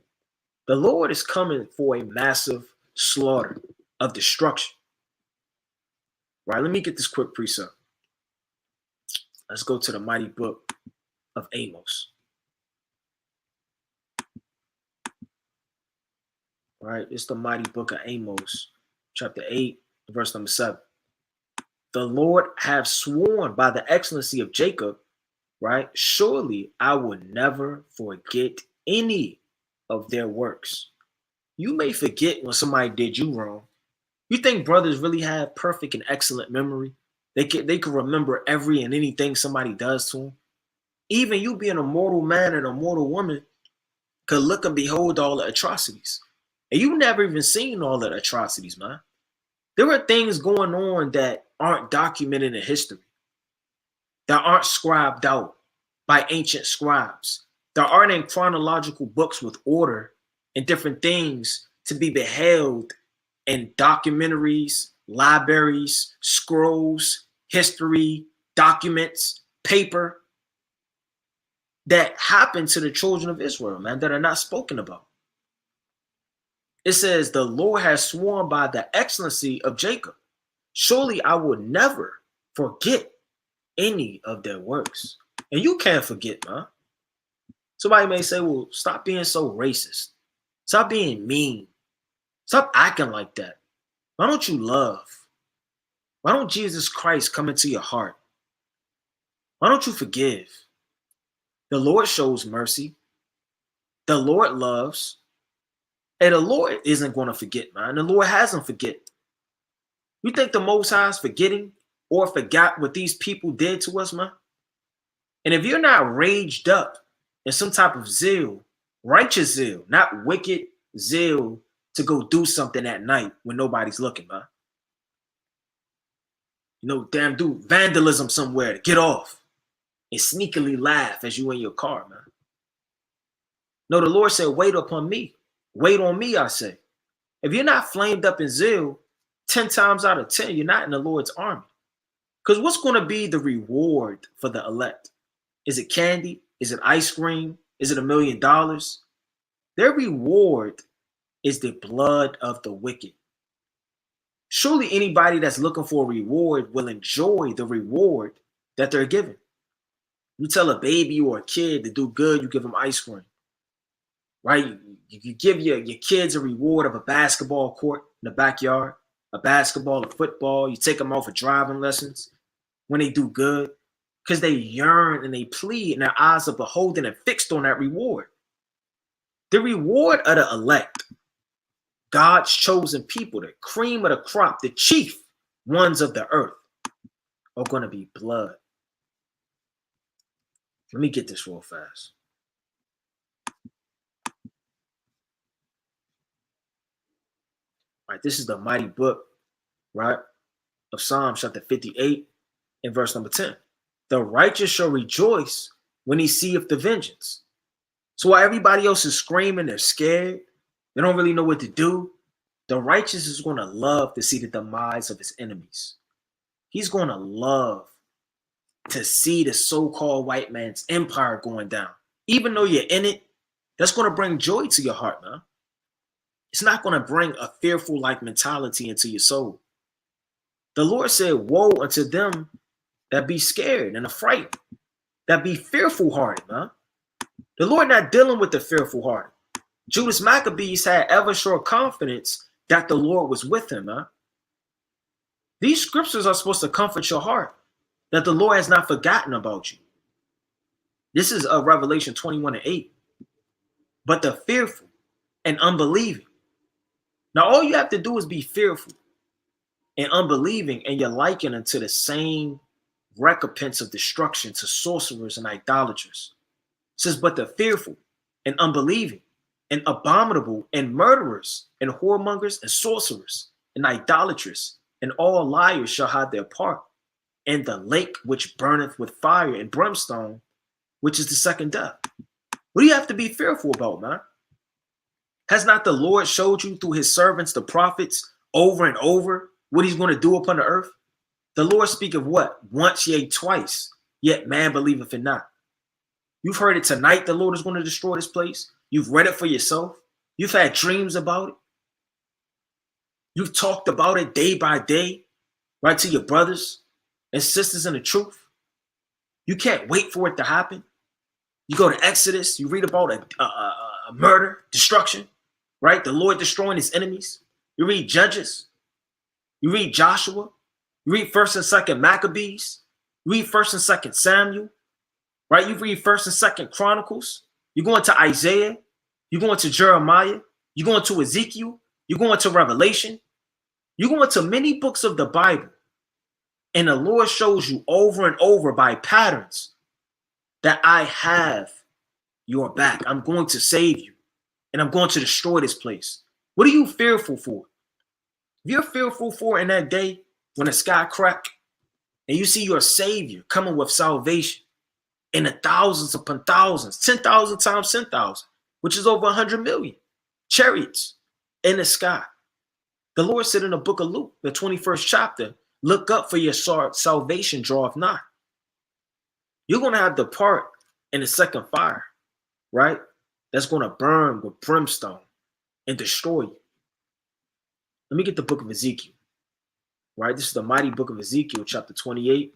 The Lord is coming for a massive slaughter of destruction. Right, let me get this quick precept. Let's go to the mighty book of Amos. Right, it's the mighty book of Amos, chapter 8, verse number 7. The Lord have sworn by the excellency of Jacob, right? Surely I will never forget any of their works. You may forget when somebody did you wrong. You think brothers really have perfect and excellent memory? They can remember every and anything somebody does to them. Even you being a mortal man and a mortal woman could look and behold all the atrocities. And you never even seen all the atrocities, man. There are things going on that aren't documented in history, that aren't scribed out by ancient scribes, that aren't in chronological books with order and different things to be beheld in documentaries, libraries, scrolls, history, documents, paper that happened to the children of Israel, man, that are not spoken about. It says, the Lord has sworn by the excellency of Jacob. Surely I will never forget any of their works. And you can't forget, man. Somebody may say, well, stop being so racist. Stop being mean. Stop acting like that. Why don't you love? Why don't Jesus Christ come into your heart? Why don't you forgive? The Lord shows mercy. The Lord loves. And the Lord isn't going to forget, man. The Lord hasn't forget. You think the Most High is forgetting or forgot what these people did to us, man? And if you're not raged up in some type of zeal, righteous zeal, not wicked zeal to go do something at night when nobody's looking, man. You know, damn, do vandalism somewhere to get off and sneakily laugh as you in your car, man. No, the Lord said, wait upon me. Wait on me, I say. If you're not flamed up in zeal, 10 times out of 10, you're not in the Lord's army. Because what's going to be the reward for the elect? Is it candy? Is it ice cream? Is it $1 million? Their reward is the blood of the wicked. Surely anybody that's looking for a reward will enjoy the reward that they're given. You tell a baby or a kid to do good, you give them ice cream. Right? You give your kids a reward of a basketball court in the backyard, a basketball, a football. You take them off for driving lessons when they do good because they yearn and they plead and their eyes are beholden and fixed on that reward. The reward of the elect, God's chosen people, the cream of the crop, the chief ones of the earth are going to be blood. Let me get this real fast. Right, this is the mighty book, right, of Psalms chapter 58 and verse number 10. The righteous shall rejoice when he seeth the vengeance. So while everybody else is screaming, they're scared, they don't really know what to do, the righteous is going to love to see the demise of his enemies. He's going to love to see the so-called white man's empire going down. Even though you're in it, that's going to bring joy to your heart, man. It's not going to bring a fearful like mentality into your soul. The Lord said, woe unto them that be scared and affrighted, that be fearful hearted, man. The Lord not dealing with the fearful hearted. Judas Maccabees had ever sure confidence that the Lord was with him, man. These scriptures are supposed to comfort your heart, that the Lord has not forgotten about you. This is Revelation 21:8. But the fearful and unbelieving. Now, all you have to do is be fearful and unbelieving, and you're likened unto the same recompense of destruction to sorcerers and idolaters. says, but the fearful and unbelieving and abominable and murderers and whoremongers and sorcerers and idolatrous and all liars shall have their part in the lake which burneth with fire and brimstone, which is the second death. What do you have to be fearful about, man? Has not the Lord showed you through his servants, the prophets, over and over what he's going to do upon the earth? The Lord speak of what? Once, yea, twice, yet man believeth it not. You've heard it tonight, the Lord is going to destroy this place. You've read it for yourself. You've had dreams about it. You've talked about it day by day, right, to your brothers and sisters in the truth. You can't wait for it to happen. You go to Exodus, you read about a murder, destruction, right? The Lord destroying his enemies. You read Judges. You read Joshua. You read 1st and 2nd Maccabees. You read 1st and 2nd Samuel, right? You read 1st and 2nd Chronicles. You go into Isaiah. You go into Jeremiah. You go into Ezekiel. You go into Revelation. You go into many books of the Bible. And the Lord shows you over and over by patterns that I have your back. I'm going to save you. And I'm going to destroy this place. What are you fearful for? If you're fearful for in that day when the sky crack and you see your Savior coming with salvation in the thousands upon thousands, 10,000 times 10,000, which is over 100 million chariots in the sky. The Lord said in the book of Luke, the 21st chapter, look up for your salvation draweth nigh. You're going to have the part in the second fire, right? That's going to burn with brimstone and destroy you. Let me get the book of Ezekiel, right? This is the mighty book of Ezekiel, chapter 28.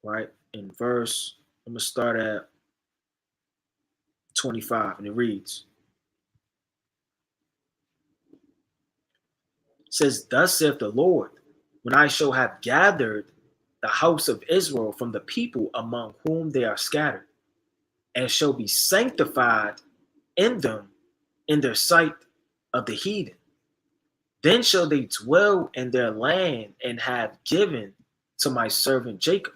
Right? In verse, I'm going to start at 25, and it reads, it says, thus saith the Lord, when I shall have gathered the house of Israel from the people among whom they are scattered, and shall be sanctified in them in their sight of the heathen. Then shall they dwell in their land and have given to my servant Jacob.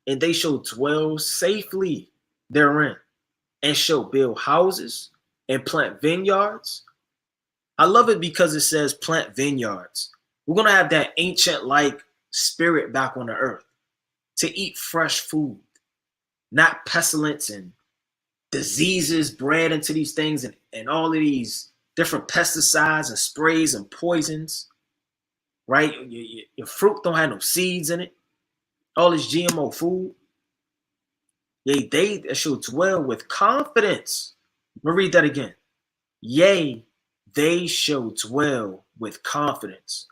And they shall dwell safely therein, and shall build houses and plant vineyards. I love it because it says plant vineyards. We're going to have that ancient like spirit back on the earth to eat fresh food, not pestilence and diseases bred into these things and all of these different pesticides and sprays and poisons, right? Your fruit don't have no seeds in it. All this GMO food. Yea, they shall dwell with confidence. I'm going to read that again. Yea, they shall dwell with confidence.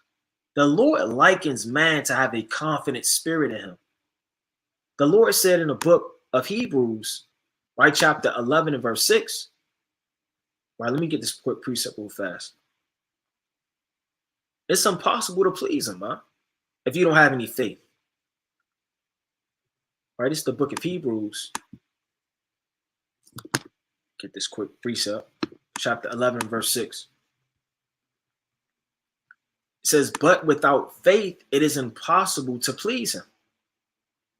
The Lord likens man to have a confident spirit in him. The Lord said in the book of Hebrews, right, chapter 11 and verse 6. Right, let me get this quick precept real fast. It's impossible to please him, huh? If you don't have any faith. Right, this is the book of Hebrews. Get this quick precept. Chapter 11 verse 6. It says, but without faith, it is impossible to please him.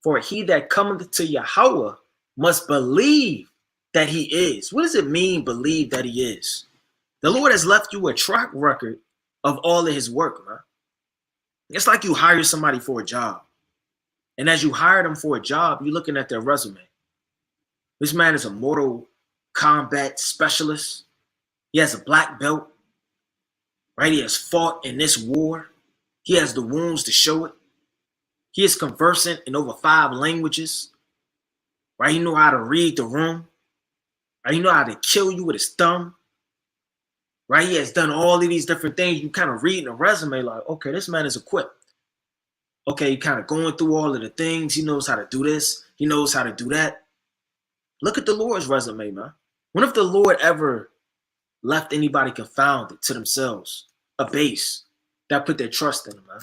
For he that cometh to Yahweh must believe that he is. What does it mean, believe that he is? The Lord has left you a track record of all of his work, man. It's like you hire somebody for a job. And as you hire them for a job, you're looking at their resume. This man is a Mortal Kombat specialist. He has a black belt. Right? He has fought in this war. He has the wounds to show it. He is conversant in over 5 languages. Right? He knows how to read the room. Right? He knows how to kill you with his thumb. Right? He has done all of these different things. You kind of read in a resume like, okay, this man is equipped. Okay, kind of going through all of the things. He knows how to do this. He knows how to do that. Look at the Lord's resume, man. When if the Lord ever left anybody confounded to themselves, a base that put their trust in him, man?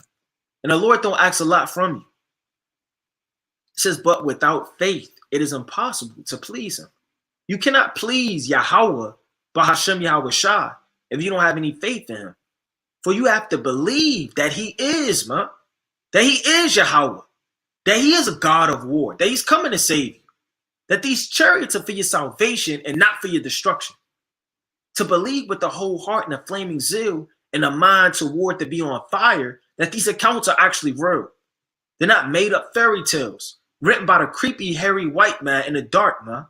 And the Lord don't ask a lot from you. It says, but without faith, it is impossible to please him. You cannot please Yahweh, Bahashem Yahweh Shah, if you don't have any faith in him. For you have to believe that he is, man. That he is Yahweh. that he is a God of war, that he's coming to save you, that these chariots are for your salvation and not for your destruction. To believe with the whole heart and a flaming zeal and a mind toward to be on fire, that these accounts are actually real. They're not made up fairy tales written by the creepy, hairy white man in the dark, man.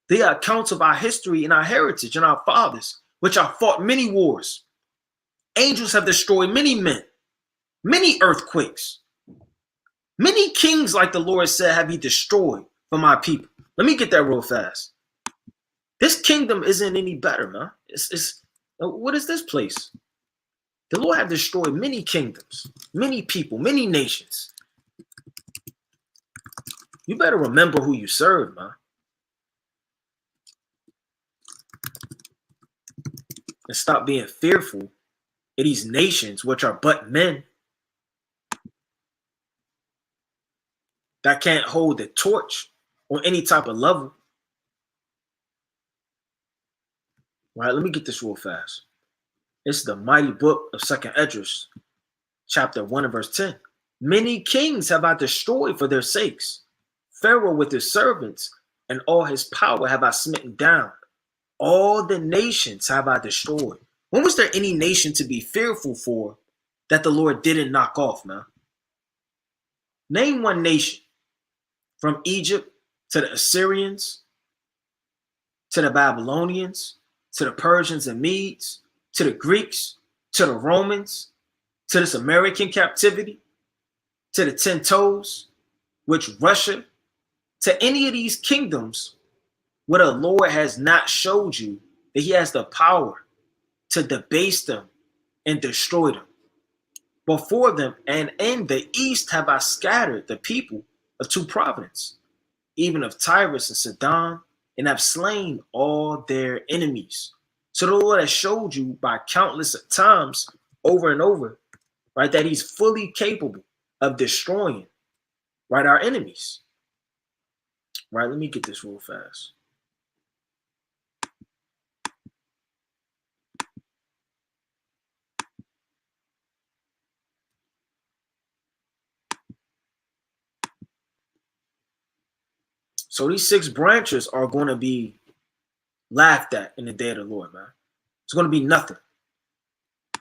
They are accounts of our history and our heritage and our fathers, which have fought many wars. Angels have destroyed many men, many earthquakes. Many kings, like the Lord said, have he destroyed for my people. Let me get that real fast. This kingdom isn't any better, man. What is this place? The Lord have destroyed many kingdoms, many people, many nations. You better remember who you serve, man. And stop being fearful of these nations, which are but men, that can't hold the torch on any type of level. All right, let me get this real fast. This is the mighty book of 2nd Esdras, chapter 1 and verse 10. Many kings have I destroyed for their sakes. Pharaoh with his servants and all his power have I smitten down. All the nations have I destroyed. When was there any nation to be fearful for that the Lord didn't knock off, man? Name one nation, from Egypt to the Assyrians, to the Babylonians, to the Persians and Medes, to the Greeks, to the Romans, to this American captivity, to the 10 toes, which Russia, to any of these kingdoms where the Lord has not showed you that he has the power to debase them and destroy them. Before them and in the east have I scattered the people of 2 provinces, even of Tyrus and Sidon, and have slain all their enemies. So the Lord has showed you by countless times over and over, right, that he's fully capable of destroying, right, our enemies. Right, let me get this real fast. So these 6 branches are going to be laughed at in the day of the Lord, man. It's going to be nothing.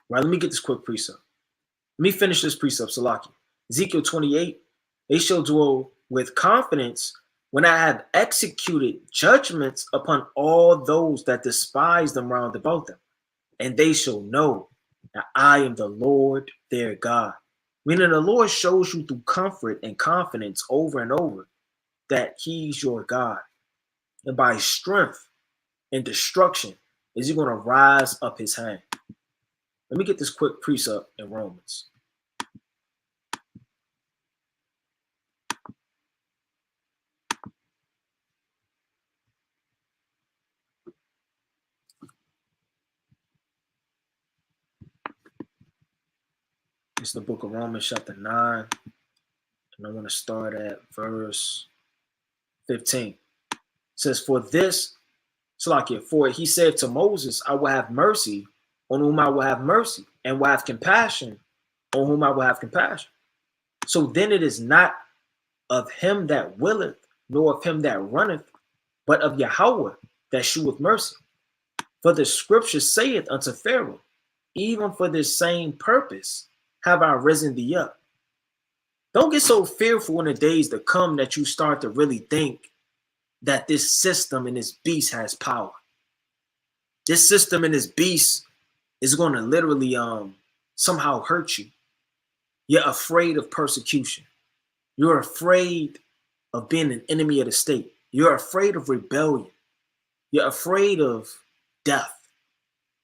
Right, let me get this quick precept. Let me finish this precept, Salaki. Ezekiel 28, they shall dwell with confidence when I have executed judgments upon all those that despise them round about them. And they shall know that I am the Lord their God. Meaning the Lord shows you through comfort and confidence over and over that he's your God. And by strength and destruction is he going to rise up his hand. Let me get this quick precept in Romans. It's the book of Romans chapter 9. And I want to start at verse 15. It says, for this, Salakia, for he said to Moses, I will have mercy on whom I will have mercy, and will have compassion on whom I will have compassion. So then it is not of him that willeth, nor of him that runneth, but of Yahweh that sheweth mercy. For the scripture saith unto Pharaoh, even for this same purpose have I risen thee up. Don't get so fearful in the days to come that you start to really think that this system and this beast has power. This system and this beast is going to literally somehow hurt you. You're afraid of persecution. You're afraid of being an enemy of the state. You're afraid of rebellion. You're afraid of death.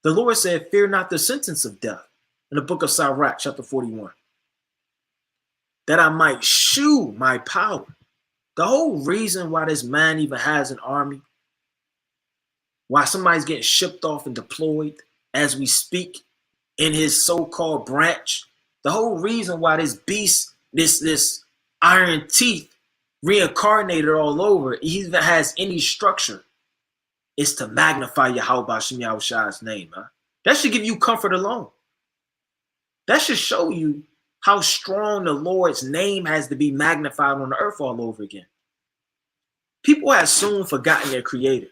The Lord said, fear not the sentence of death in the book of Sirach, chapter 41, that I might shew my power. The whole reason why this man even has an army, why somebody's getting shipped off and deployed as we speak in his so-called branch, the whole reason why this beast, this iron teeth reincarnated all over, he even has any structure, is to magnify Yahweh B'Shem Yahushua's name, man. That should give you comfort alone. That should show you how strong the Lord's name has to be magnified on the earth all over again. People have soon forgotten their creator.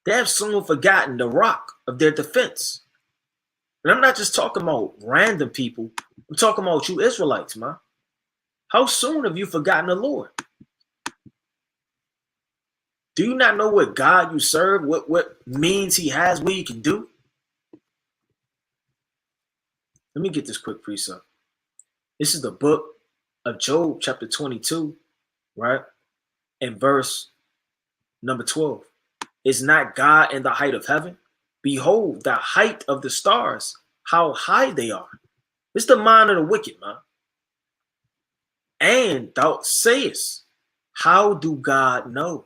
They have soon forgotten the rock of their defense. And I'm not just talking about random people. I'm talking about you Israelites, man. How soon have you forgotten the Lord? Do you not know what God you serve, what means he has, what he can do? Let me get this quick precept. This is the book of Job, chapter 22, right? And verse number 12. Is not God in the height of heaven? Behold, the height of the stars, how high they are. It's the mind of the wicked, man. And thou sayest, how do God know?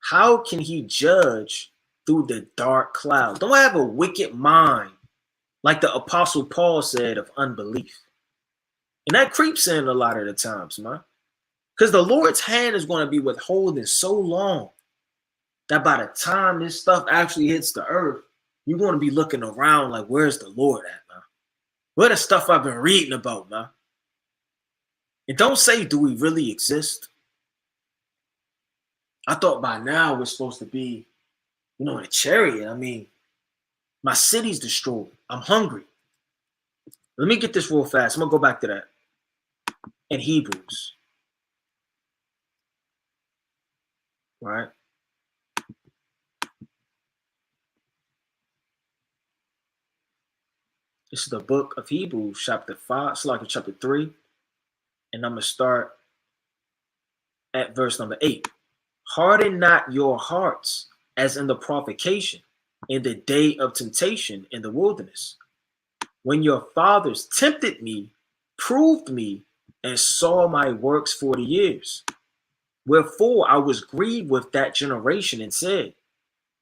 How can he judge through the dark cloud? Don't have a wicked mind, like the Apostle Paul said, of unbelief. And that creeps in a lot of the times, man. Because the Lord's hand is going to be withholding so long that by the time this stuff actually hits the earth, you're going to be looking around like, where's the Lord at, man? Where the stuff I've been reading about, man? And don't say, do we really exist? I thought by now we're supposed to be, in a chariot. I mean, my city's destroyed. I'm hungry. Let me get this real fast. I'm going to go back to that. In Hebrews. Right? This is the book of Hebrews, chapter 5. It's like chapter 3. And I'm going to start at verse number 8. Harden not your hearts as in the provocation, in the day of temptation in the wilderness, when your fathers tempted me, proved me, and saw my works 40 years. Wherefore I was grieved with that generation and said,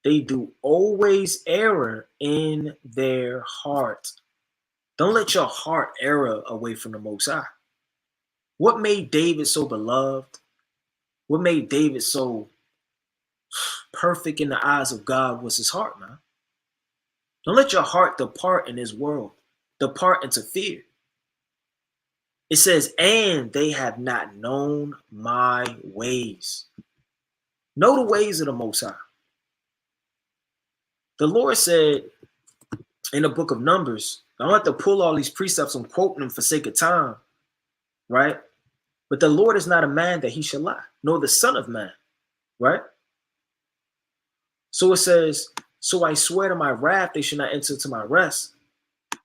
they do always error in their heart. Don't let your heart err away from the Most High. What made David so beloved? What made David so perfect in the eyes of God was his heart, man. Don't let your heart depart in this world, depart into fear. It says, and they have not known my ways. Know the ways of the Most High. The Lord said in the book of Numbers, I don't have to pull all these precepts and quoting them for sake of time, right? But the Lord is not a man that he shall lie, nor the son of man, right? So it says, so I swear to my wrath, they should not enter into my rest.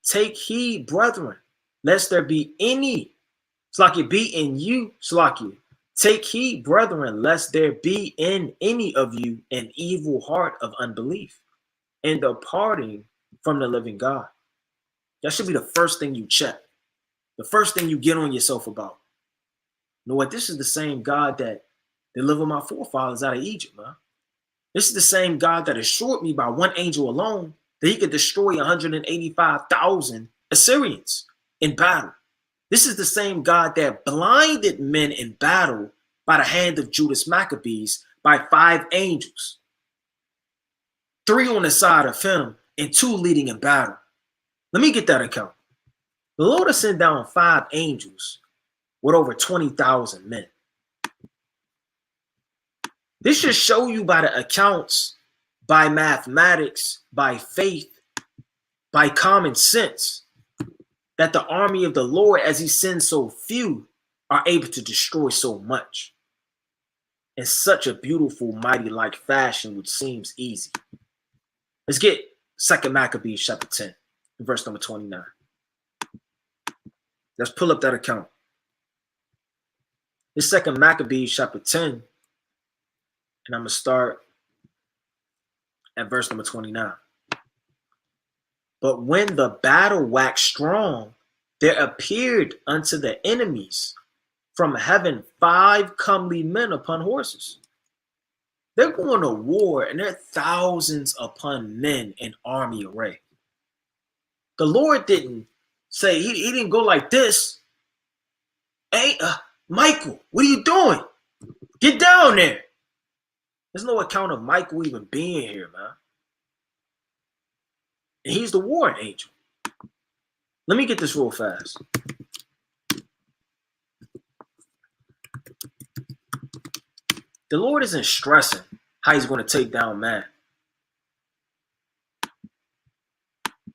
Take heed, brethren, lest there be any, Slakia, be in you, Slakia. Take heed, brethren, lest there be in any of you an evil heart of unbelief and departing from the living God. That should be the first thing you check. The first thing you get on yourself about. You know what? This is the same God that delivered my forefathers out of Egypt, man. This is the same God that assured me by one angel alone that he could destroy 185,000 Assyrians in battle. This is the same God that blinded men in battle by the hand of Judas Maccabees by 5 angels. 3 on the side of him and 2 leading in battle. Let me get that account. The Lord has sent down 5 angels with over 20,000 men. This should show you by the accounts, by mathematics, by faith, by common sense, that the army of the Lord, as he sends so few, are able to destroy so much in such a beautiful, mighty-like fashion, which seems easy. Let's get 2 Maccabees chapter 10, verse number 29. Let's pull up that account. It's 2 Maccabees chapter 10, and I'm going to start at verse number 29. But when the battle waxed strong, there appeared unto the enemies from heaven 5 comely men upon horses. They're going to war, and there are thousands upon men in army array. The Lord didn't say, he didn't go like this. Hey, Michael, what are you doing? Get down there. There's no account of Michael even being here, man. And he's the war angel. Let me get this real fast. The Lord isn't stressing how he's going to take down man.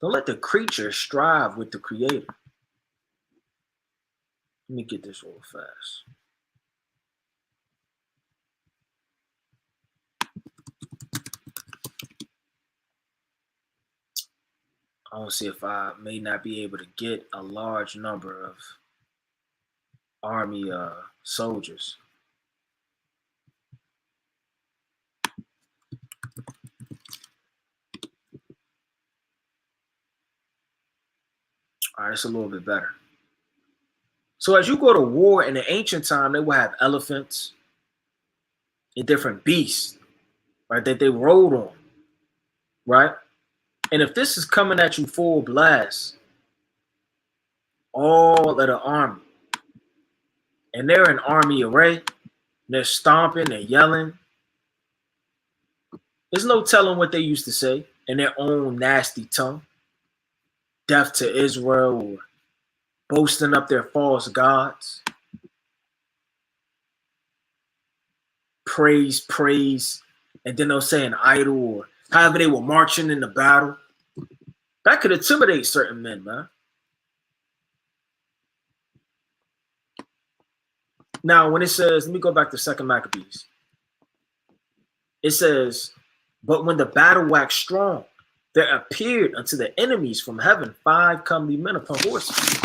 Don't let the creature strive with the creator. Let me get this real fast. I want to see if I may not be able to get a large number of army soldiers. All right, it's a little bit better. So as you go to war in the ancient time, they will have elephants and different beasts, right, that they rode on, right? And if this is coming at you full blast, all of the army, and they're in army array, they're stomping, they're yelling. There's no telling what they used to say in their own nasty tongue. Death to Israel, or boasting up their false gods. Praise, and then they'll say an idol, or however they were marching in the battle. That could intimidate certain men, man. Now, when it says, let me go back to 2 Maccabees. It says, but when the battle waxed strong, there appeared unto the enemies from heaven 5 comely men upon horses.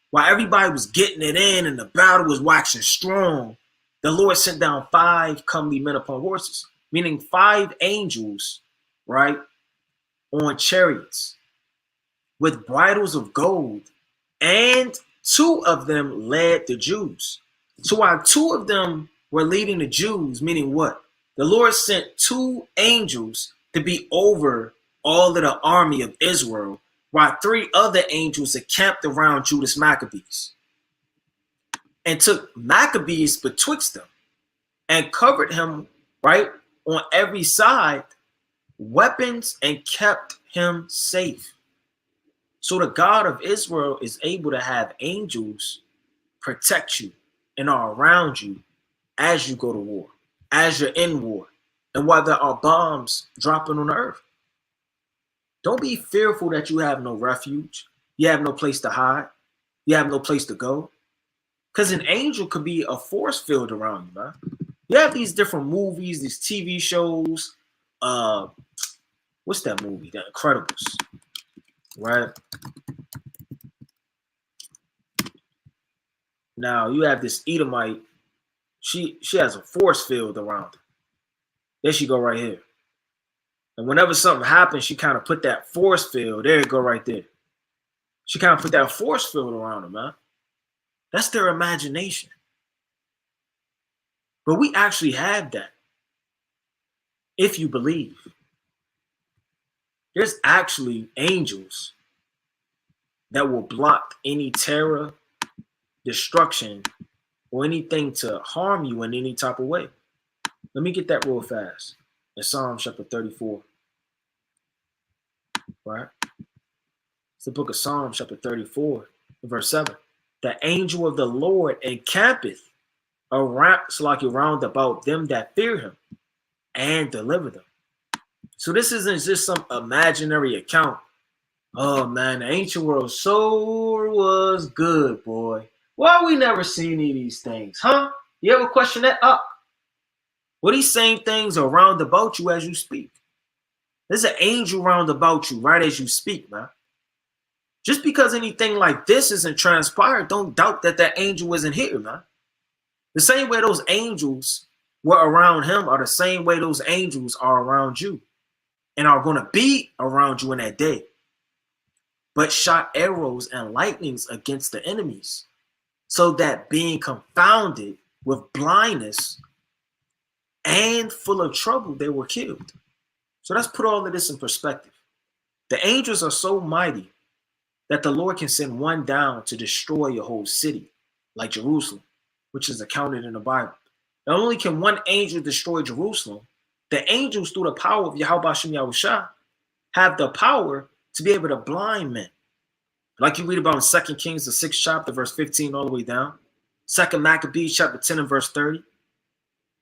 While everybody was getting it in and the battle was waxing strong, the Lord sent down 5 comely men upon horses, meaning 5 angels, right, on chariots with bridles of gold, and 2 of them led the Jews. So while 2 of them were leading the Jews, meaning what? The Lord sent 2 angels to be over all of the army of Israel, while 3 other angels encamped around Judas Maccabees and took Maccabees betwixt them and covered him, right, on every side, weapons, and kept him safe. So the God of Israel is able to have angels protect you and are around you as you go to war, as you're in war, and while there are bombs dropping on the earth. Don't be fearful that you have no refuge. You have no place to hide. You have no place to go. Because an angel could be a force field around you, man. You have these different movies, these TV shows. What's that movie? The Incredibles, right? Now you have this Edomite. She has a force field around her. There she go right here. And whenever something happens, she kind of put that force field. There you go right there. She kind of put that force field around her, man. That's their imagination. But we actually have that. If you believe. There's actually angels that will block any terror, destruction, or anything to harm you in any type of way. Let me get that real fast. In Psalm chapter 34. Right? It's the book of Psalm chapter 34, verse 7. The angel of the Lord encampeth around about them that fear him and deliver them. So this isn't just some imaginary account. Oh man, the ancient world so was good, boy. Why we never seen any of these things, huh? You ever question that? Well, these same things are round about you as you speak. There's an angel round about you right as you speak, man. Just because anything like this isn't transpired, don't doubt that that angel isn't here, man. The same way those angels were around him are the same way those angels are around you and are going to be around you in that day. But shot arrows and lightnings against the enemies, so that being confounded with blindness and full of trouble, they were killed. So let's put all of this in perspective. The angels are so mighty that the Lord can send one down to destroy your whole city, like Jerusalem, which is accounted in the Bible. Not only can one angel destroy Jerusalem, the angels, through the power of Yahweh Shem Yahushua, have the power to be able to blind men Like you read about in 2 Kings, the 6th chapter, verse 15 all the way down. 2 Maccabees, chapter 10 and verse 30.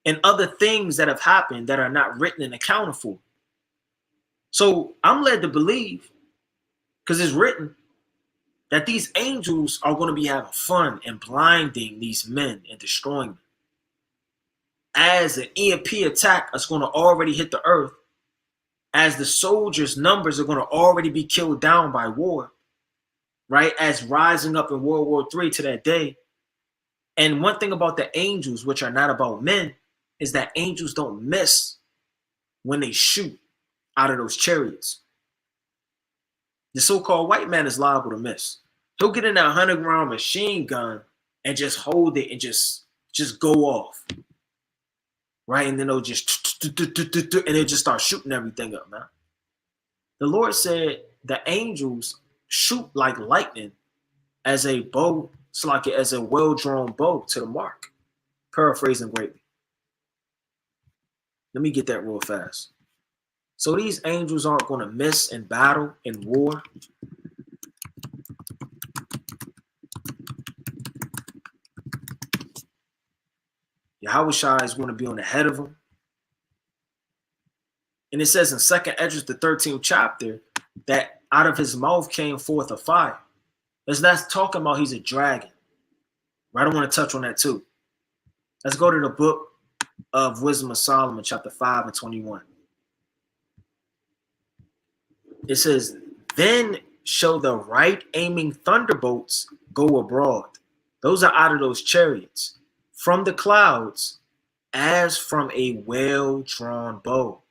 And other things that have happened that are not written and accounted for. So I'm led to believe, because it's written, that these angels are going to be having fun and blinding these men and destroying them. As an EMP attack is going to already hit the earth, as the soldiers' numbers are going to already be killed down by war, right? As rising up in World War III to that day. And one thing about the angels, which are not about men, is that angels don't miss when they shoot out of those chariots. The so-called white man is liable to miss. He'll get in that 100-round machine gun and just hold it and just go off. Right? And then they'll just, and they'll just start shooting everything up, man. The Lord said the angels shoot like lightning as a bow, it's like as a well-drawn bow to the mark. Paraphrasing greatly. Let me get that real fast. So these angels aren't going to miss in battle, in war. Yahushua is going to be on the head of them. And it says in 2nd Esdras, the 13th chapter, that out of his mouth came forth a fire. That's not talking about he's a dragon. Right? I want to touch on that too. Let's go to the book of Wisdom of Solomon, chapter 5 and 21. It says, then shall the right aiming thunderbolts go abroad. Those are out of those chariots. From the clouds, as from a well-drawn bow,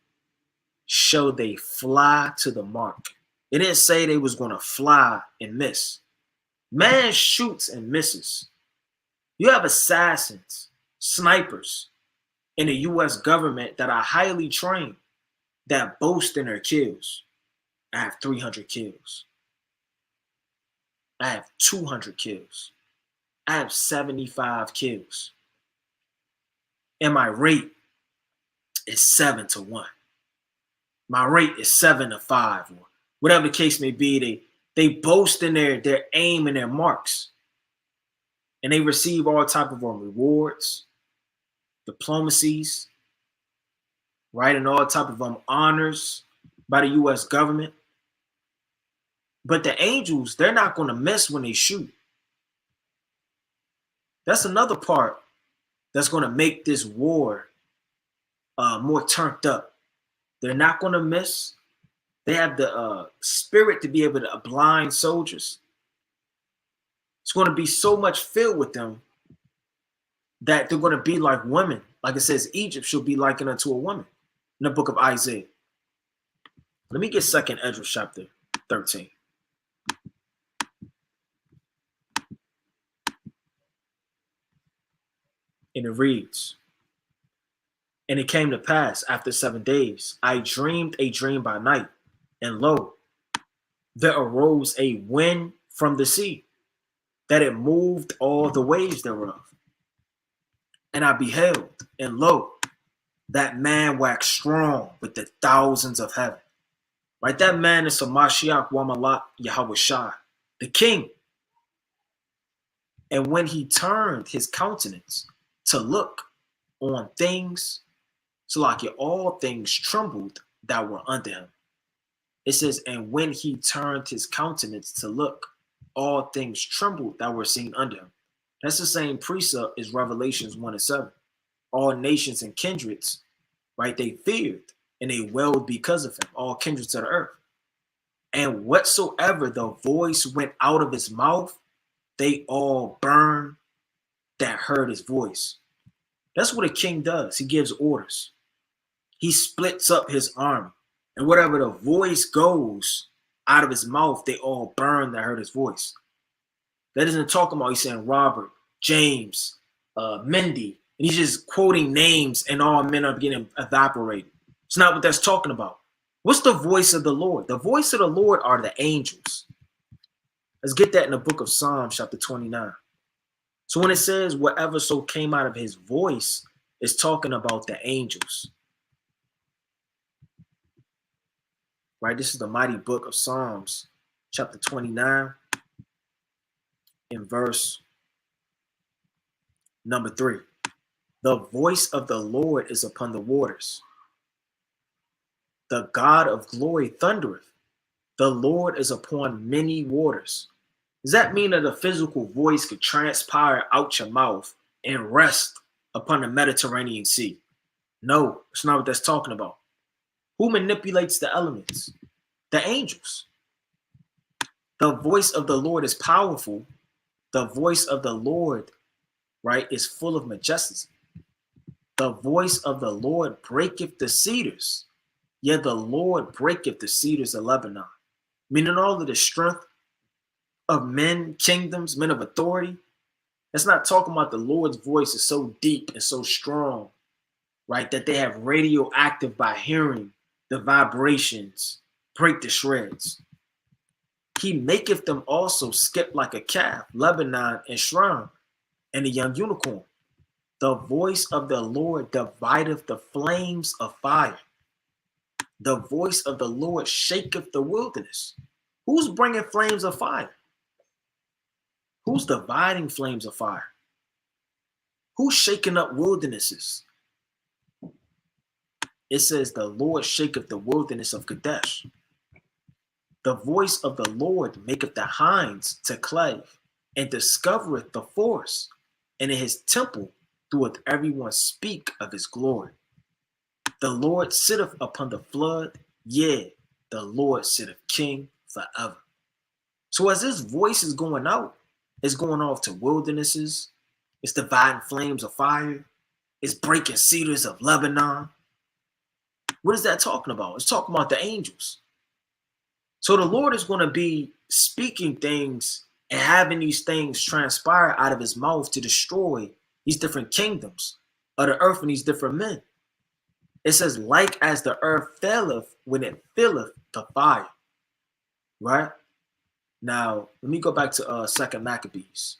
shall they fly to the mark. It didn't say they was going to fly and miss. Man shoots and misses. You have assassins, snipers in the U.S. government that are highly trained that boast in their kills. I have 300 kills. I have 200 kills. I have 75 kills. And my rate is 7-1. My rate is 7-5, or whatever the case may be. They boast in their aim and their marks. And they receive all type of rewards, diplomacies, right? And all type of honors by the U.S. government. But the angels, they're not going to miss when they shoot. That's another part that's going to make this war more turned up. They're not going to miss. They have the spirit to be able to blind soldiers. It's going to be so much filled with them that they're going to be like women. Like it says, Egypt shall be likened unto a woman in the book of Isaiah. Let me get 2nd Esdras chapter 13. And it reads, and it came to pass after 7 days, I dreamed a dream by night, and lo, there arose a wind from the sea, that it moved all the waves thereof. And I beheld, and lo, that man waxed strong with the thousands of heaven. Right? That man is Mashiach Wamalak Yahushua, the king. And when he turned his countenance to look on things, so like all things trembled that were under him. It says, and when he turned his countenance to look, all things trembled that were seen under him. That's the same precept as Revelations 1-7. All nations and kindreds, right, they feared and they wailed because of him, all kindreds of the earth. And whatsoever the voice went out of his mouth, they all burned that heard his voice. That's what a king does. He gives orders. He splits up his army. And whatever the voice goes out of his mouth, they all burn that heard his voice. That isn't talking about, he's saying Robert, James, Mendy. And he's just quoting names and all men are getting evaporated. It's not what that's talking about. What's the voice of the Lord? The voice of the Lord are the angels. Let's get that in the book of Psalms, chapter 29. So when it says whatever so came out of his voice, it's talking about the angels. Right? This is the mighty book of Psalms, chapter 29 in verse number 3. The voice of the Lord is upon the waters. The God of glory thundereth. The Lord is upon many waters. Does that mean that a physical voice could transpire out your mouth and rest upon the Mediterranean Sea? No, it's not what that's talking about. Who manipulates the elements? The angels. The voice of the Lord is powerful. The voice of the Lord, right, is full of majesty. The voice of the Lord breaketh the cedars. Yet the Lord breaketh the cedars of Lebanon. Meaning all of the strength of men, kingdoms, men of authority. That's not talking about the Lord's voice is so deep and so strong, right, that they have radioactive by hearing the vibrations break the shreds. He maketh them also skip like a calf, Lebanon and Shram, and a young unicorn. The voice of the Lord divideth the flames of fire. The voice of the Lord shaketh the wilderness. Who's bringing flames of fire? Who's dividing flames of fire? Who's shaking up wildernesses? It says the Lord shaketh the wilderness of Kadesh. The voice of the Lord maketh the hinds to clave, and discovereth the forest, and in his temple doeth everyone speak of his glory. The Lord sitteth upon the flood, yea, the Lord sitteth king forever. So as this voice is going out, it's going off to wildernesses, it's dividing flames of fire, it's breaking cedars of Lebanon. What is that talking about? It's talking about the angels. So the Lord is going to be speaking things and having these things transpire out of his mouth to destroy these different kingdoms of the earth and these different men. It says, like as the earth faileth when it filleth the fire. Right? Now, let me go back to 2nd Maccabees.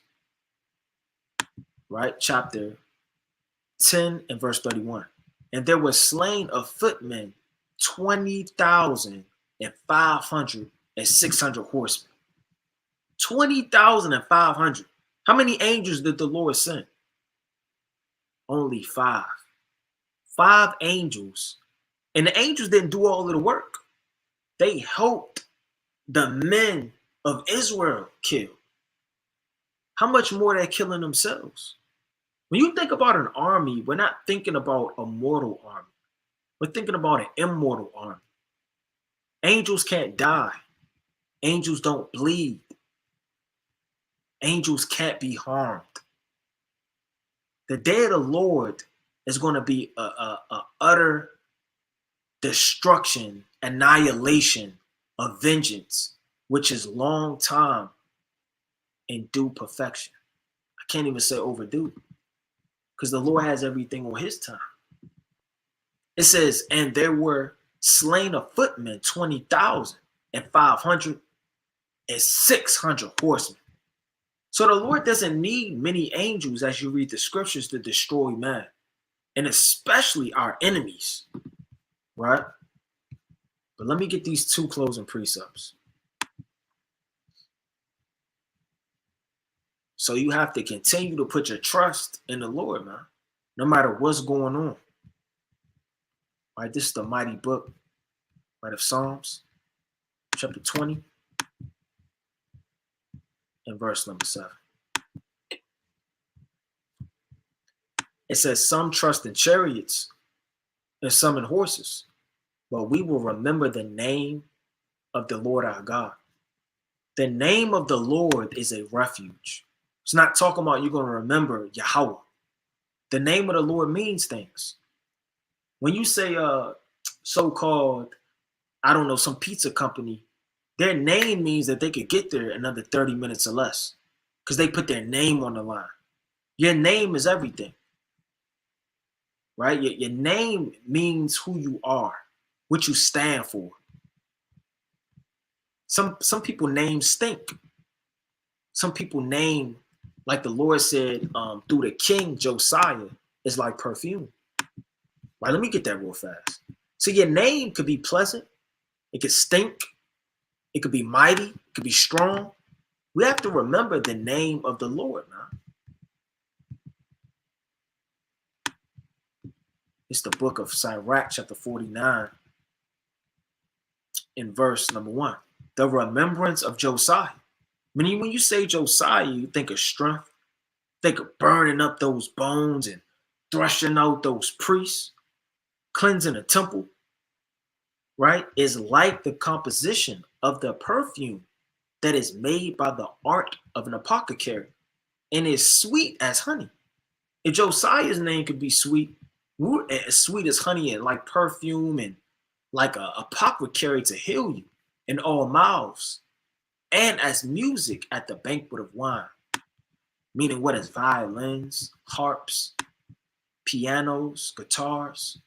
Right? Chapter 10 and verse 31. And there was slain of footmen 20,500 and 600 horsemen. 20,500. How many angels did the Lord send? Only 5. 5 angels. And the angels didn't do all of the work. They helped the men of Israel kill. How much more they're killing themselves? When you think about an army, we're not thinking about a mortal army. We're thinking about an immortal army. Angels can't die. Angels don't bleed. Angels can't be harmed. The day of the Lord is going to be a utter destruction, annihilation of vengeance, which is long time and due perfection. I can't even say overdue, because the Lord has everything on his time. It says, and there were slain of footmen 20,500 and 600 horsemen. So the Lord doesn't need many angels as you read the scriptures to destroy man, and especially our enemies, right? But let me get these 2 closing precepts. So you have to continue to put your trust in the Lord, man, no matter what's going on. Right, this is the mighty book, right, of Psalms, chapter 20 and verse number 7. It says, some trust in chariots and some in horses, but we will remember the name of the Lord our God. The name of the Lord is a refuge. It's not talking about you're going to remember Yahweh. The name of the Lord means things. When you say so-called, I don't know, some pizza company, their name means that they could get there in another 30 minutes or less because they put their name on the line. Your name is everything, right? Your name means who you are, what you stand for. Some people name stink. Some people name, like the Lord said through the king Josiah, is like perfume. Right, let me get that real fast. So your name could be pleasant. It could stink. It could be mighty. It could be strong. We have to remember the name of the Lord, man. It's the book of Sirach, chapter 49, in verse number 1. The remembrance of Josiah. Meaning, when you say Josiah, you think of strength, think of burning up those bones and threshing out those priests, cleansing the temple, right? Is like the composition of the perfume that is made by the art of an apothecary and is sweet as honey. If Josiah's name could be sweet, as sweet as honey and like perfume and like a apothecary to heal you in all mouths, and as music at the banquet of wine, meaning what is violins, harps, pianos, guitars,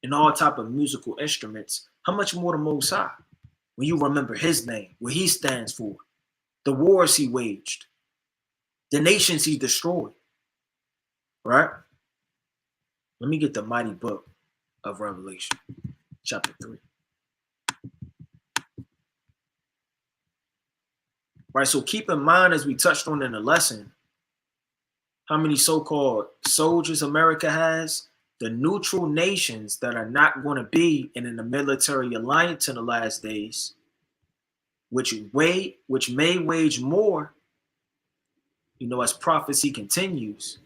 and all type of musical instruments, how much more the Most High? When you remember his name, what he stands for, the wars he waged, the nations he destroyed, right? Let me get the mighty book of Revelation, chapter 3. Right, so keep in mind, as we touched on in the lesson, how many so-called soldiers America has, the neutral nations that are not going to be in a military alliance in the last days, which may wage more, as prophecy continues,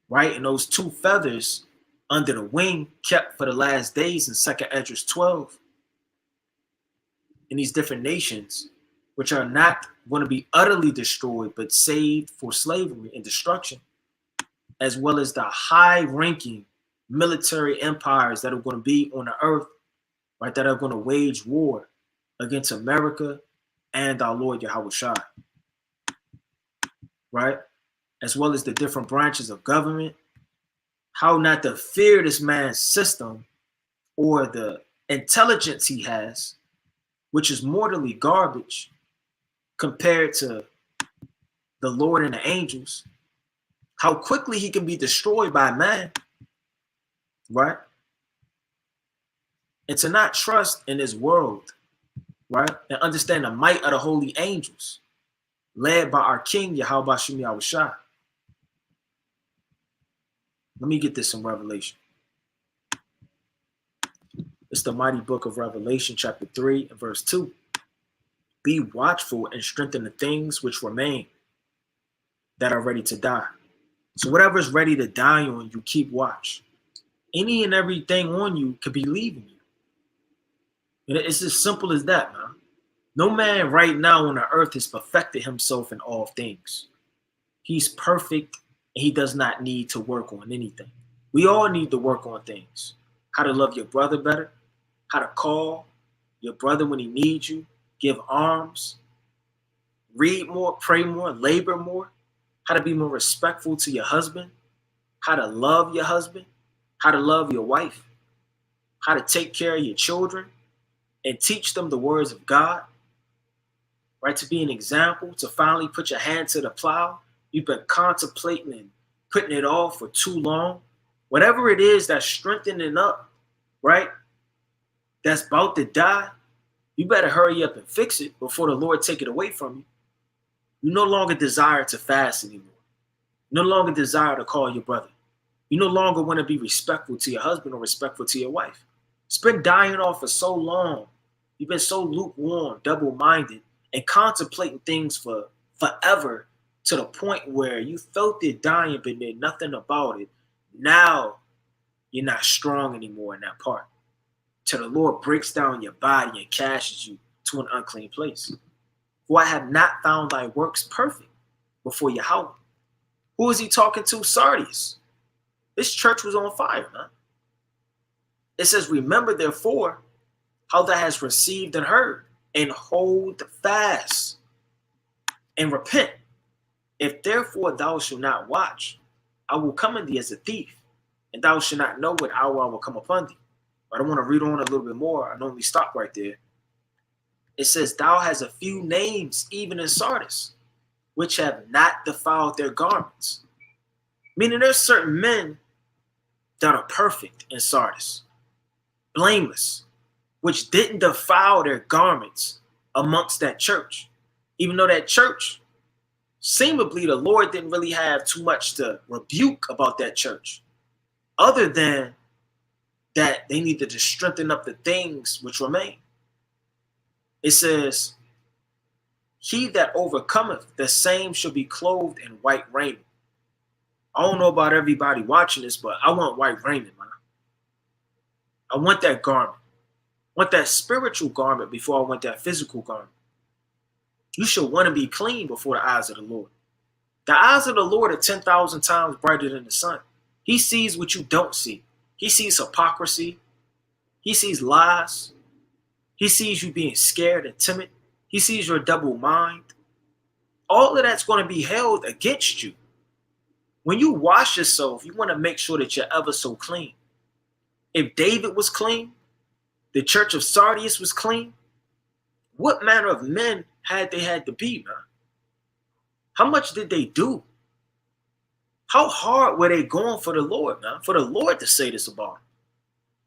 right? And those two feathers under the wing kept for the last days in 2nd Esdras 12, in these different nations, which are not going to be utterly destroyed, but saved for slavery and destruction, as well as the high-ranking military empires that are going to be on the earth, right, that are going to wage war against America and our Lord Yahweh Shai, right, as well as the different branches of government, how not to fear this man's system or the intelligence he has, which is mortally garbage compared to the Lord and the angels, how quickly he can be destroyed by man, right? And to not trust in this world, right? And understand the might of the holy angels, led by our King, Yahweh Bashem Yahweh Shai. Let me get this in Revelation. It's the mighty book of Revelation, chapter 3, and verse 2. Be watchful and strengthen the things which remain that are ready to die. So whatever is ready to die on you, keep watch. Any and everything on you could be leaving you. It's as simple as that, man. No man right now on the earth has perfected himself in all things. He's perfect and he does not need to work on anything. We all need to work on things. How to love your brother better, how to call your brother when he needs you, give alms, read more, pray more, labor more, how to be more respectful to your husband, how to love your husband, how to love your wife, how to take care of your children and teach them the words of God, right? To be an example, to finally put your hand to the plow. You've been contemplating and putting it off for too long. Whatever it is that's strengthening up, right? That's about to die, you better hurry up and fix it before the Lord take it away from you. You no longer desire to fast anymore. You no longer desire to call your brother. You no longer want to be respectful to your husband or respectful to your wife. It's been dying off for so long. You've been so lukewarm, double-minded, and contemplating things for forever to the point where you felt it dying but did nothing about it. Now you're not strong anymore in that part. Till the Lord breaks down your body and casts you to an unclean place. For I have not found thy works perfect before Yahweh. Who is he talking to? Sardis. This church was on fire, man. It says, remember therefore how thou hast received and heard, and hold fast and repent. If therefore thou shalt not watch, I will come in thee as a thief, and thou shalt not know what hour I will come upon thee. I don't want to read on a little bit more. I normally stop right there. It says, thou hast a few names, even in Sardis, which have not defiled their garments. Meaning there's certain men that are perfect in Sardis, blameless, which didn't defile their garments amongst that church. Even though that church, seemingly the Lord didn't really have too much to rebuke about that church, other than that they needed to strengthen up the things which remain. It says, he that overcometh, the same shall be clothed in white raiment. I don't know about everybody watching this, but I want white raiment, man. I want that garment. I want that spiritual garment before I want that physical garment. You should want to be clean before the eyes of the Lord. The eyes of the Lord are 10,000 times brighter than the sun. He sees what you don't see. He sees hypocrisy. He sees lies. He sees you being scared and timid. He sees your double mind. All of that's going to be held against you. When you wash yourself, you want to make sure that you're ever so clean. If David was clean, the church of Sardis was clean, what manner of men had to be, man? How much did they do? How hard were they going for the Lord, man? For the Lord to say this about him.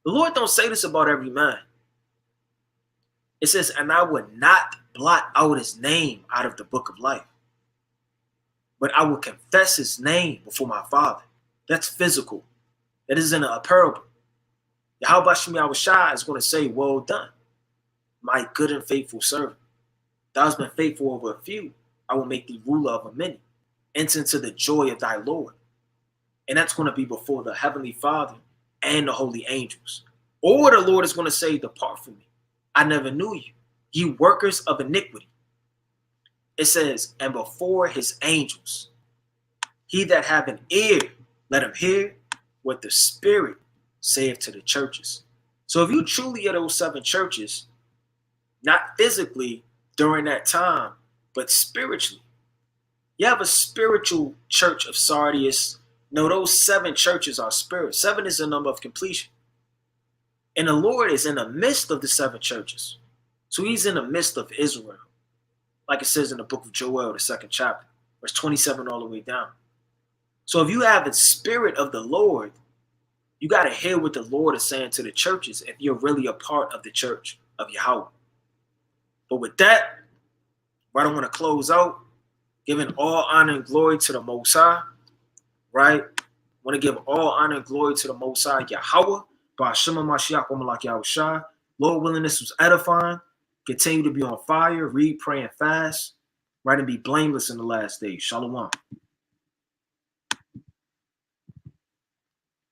The Lord don't say this about every man. It says, and I would not blot out his name out of the book of life, but I will confess his name before my Father. That's physical. That isn't a parable. Yahweh Shem Yahushua is going to say, well done, my good and faithful servant. Thou hast been faithful over a few, I will make thee ruler over many. Enter into the joy of thy Lord. And that's going to be before the Heavenly Father and the holy angels. Or the Lord is going to say, depart from me. I never knew you, ye workers of iniquity. It says, and before his angels, he that have an ear, let him hear what the Spirit saith to the churches. So if you truly are those 7 churches, not physically during that time, but spiritually, you have a spiritual church of Sardis. No, those 7 churches are spirit. 7 is the number of completion. And the Lord is in the midst of the 7 churches. So he's in the midst of Israel. Like it says in the book of Joel, the 2nd chapter, verse 27 all the way down. So if you have the Spirit of the Lord, you got to hear what the Lord is saying to the churches if you're really a part of the church of Yahweh. But with that, right, I want to close out, giving all honor and glory to the Most High, right? I want to give all honor and glory to the Most High, Yahweh, Ba'ashema Mashiach, Omalak Yahushua. Lord willing, this was edifying. Continue to be on fire, read, pray, and fast, right, and be blameless in the last days. Shalom.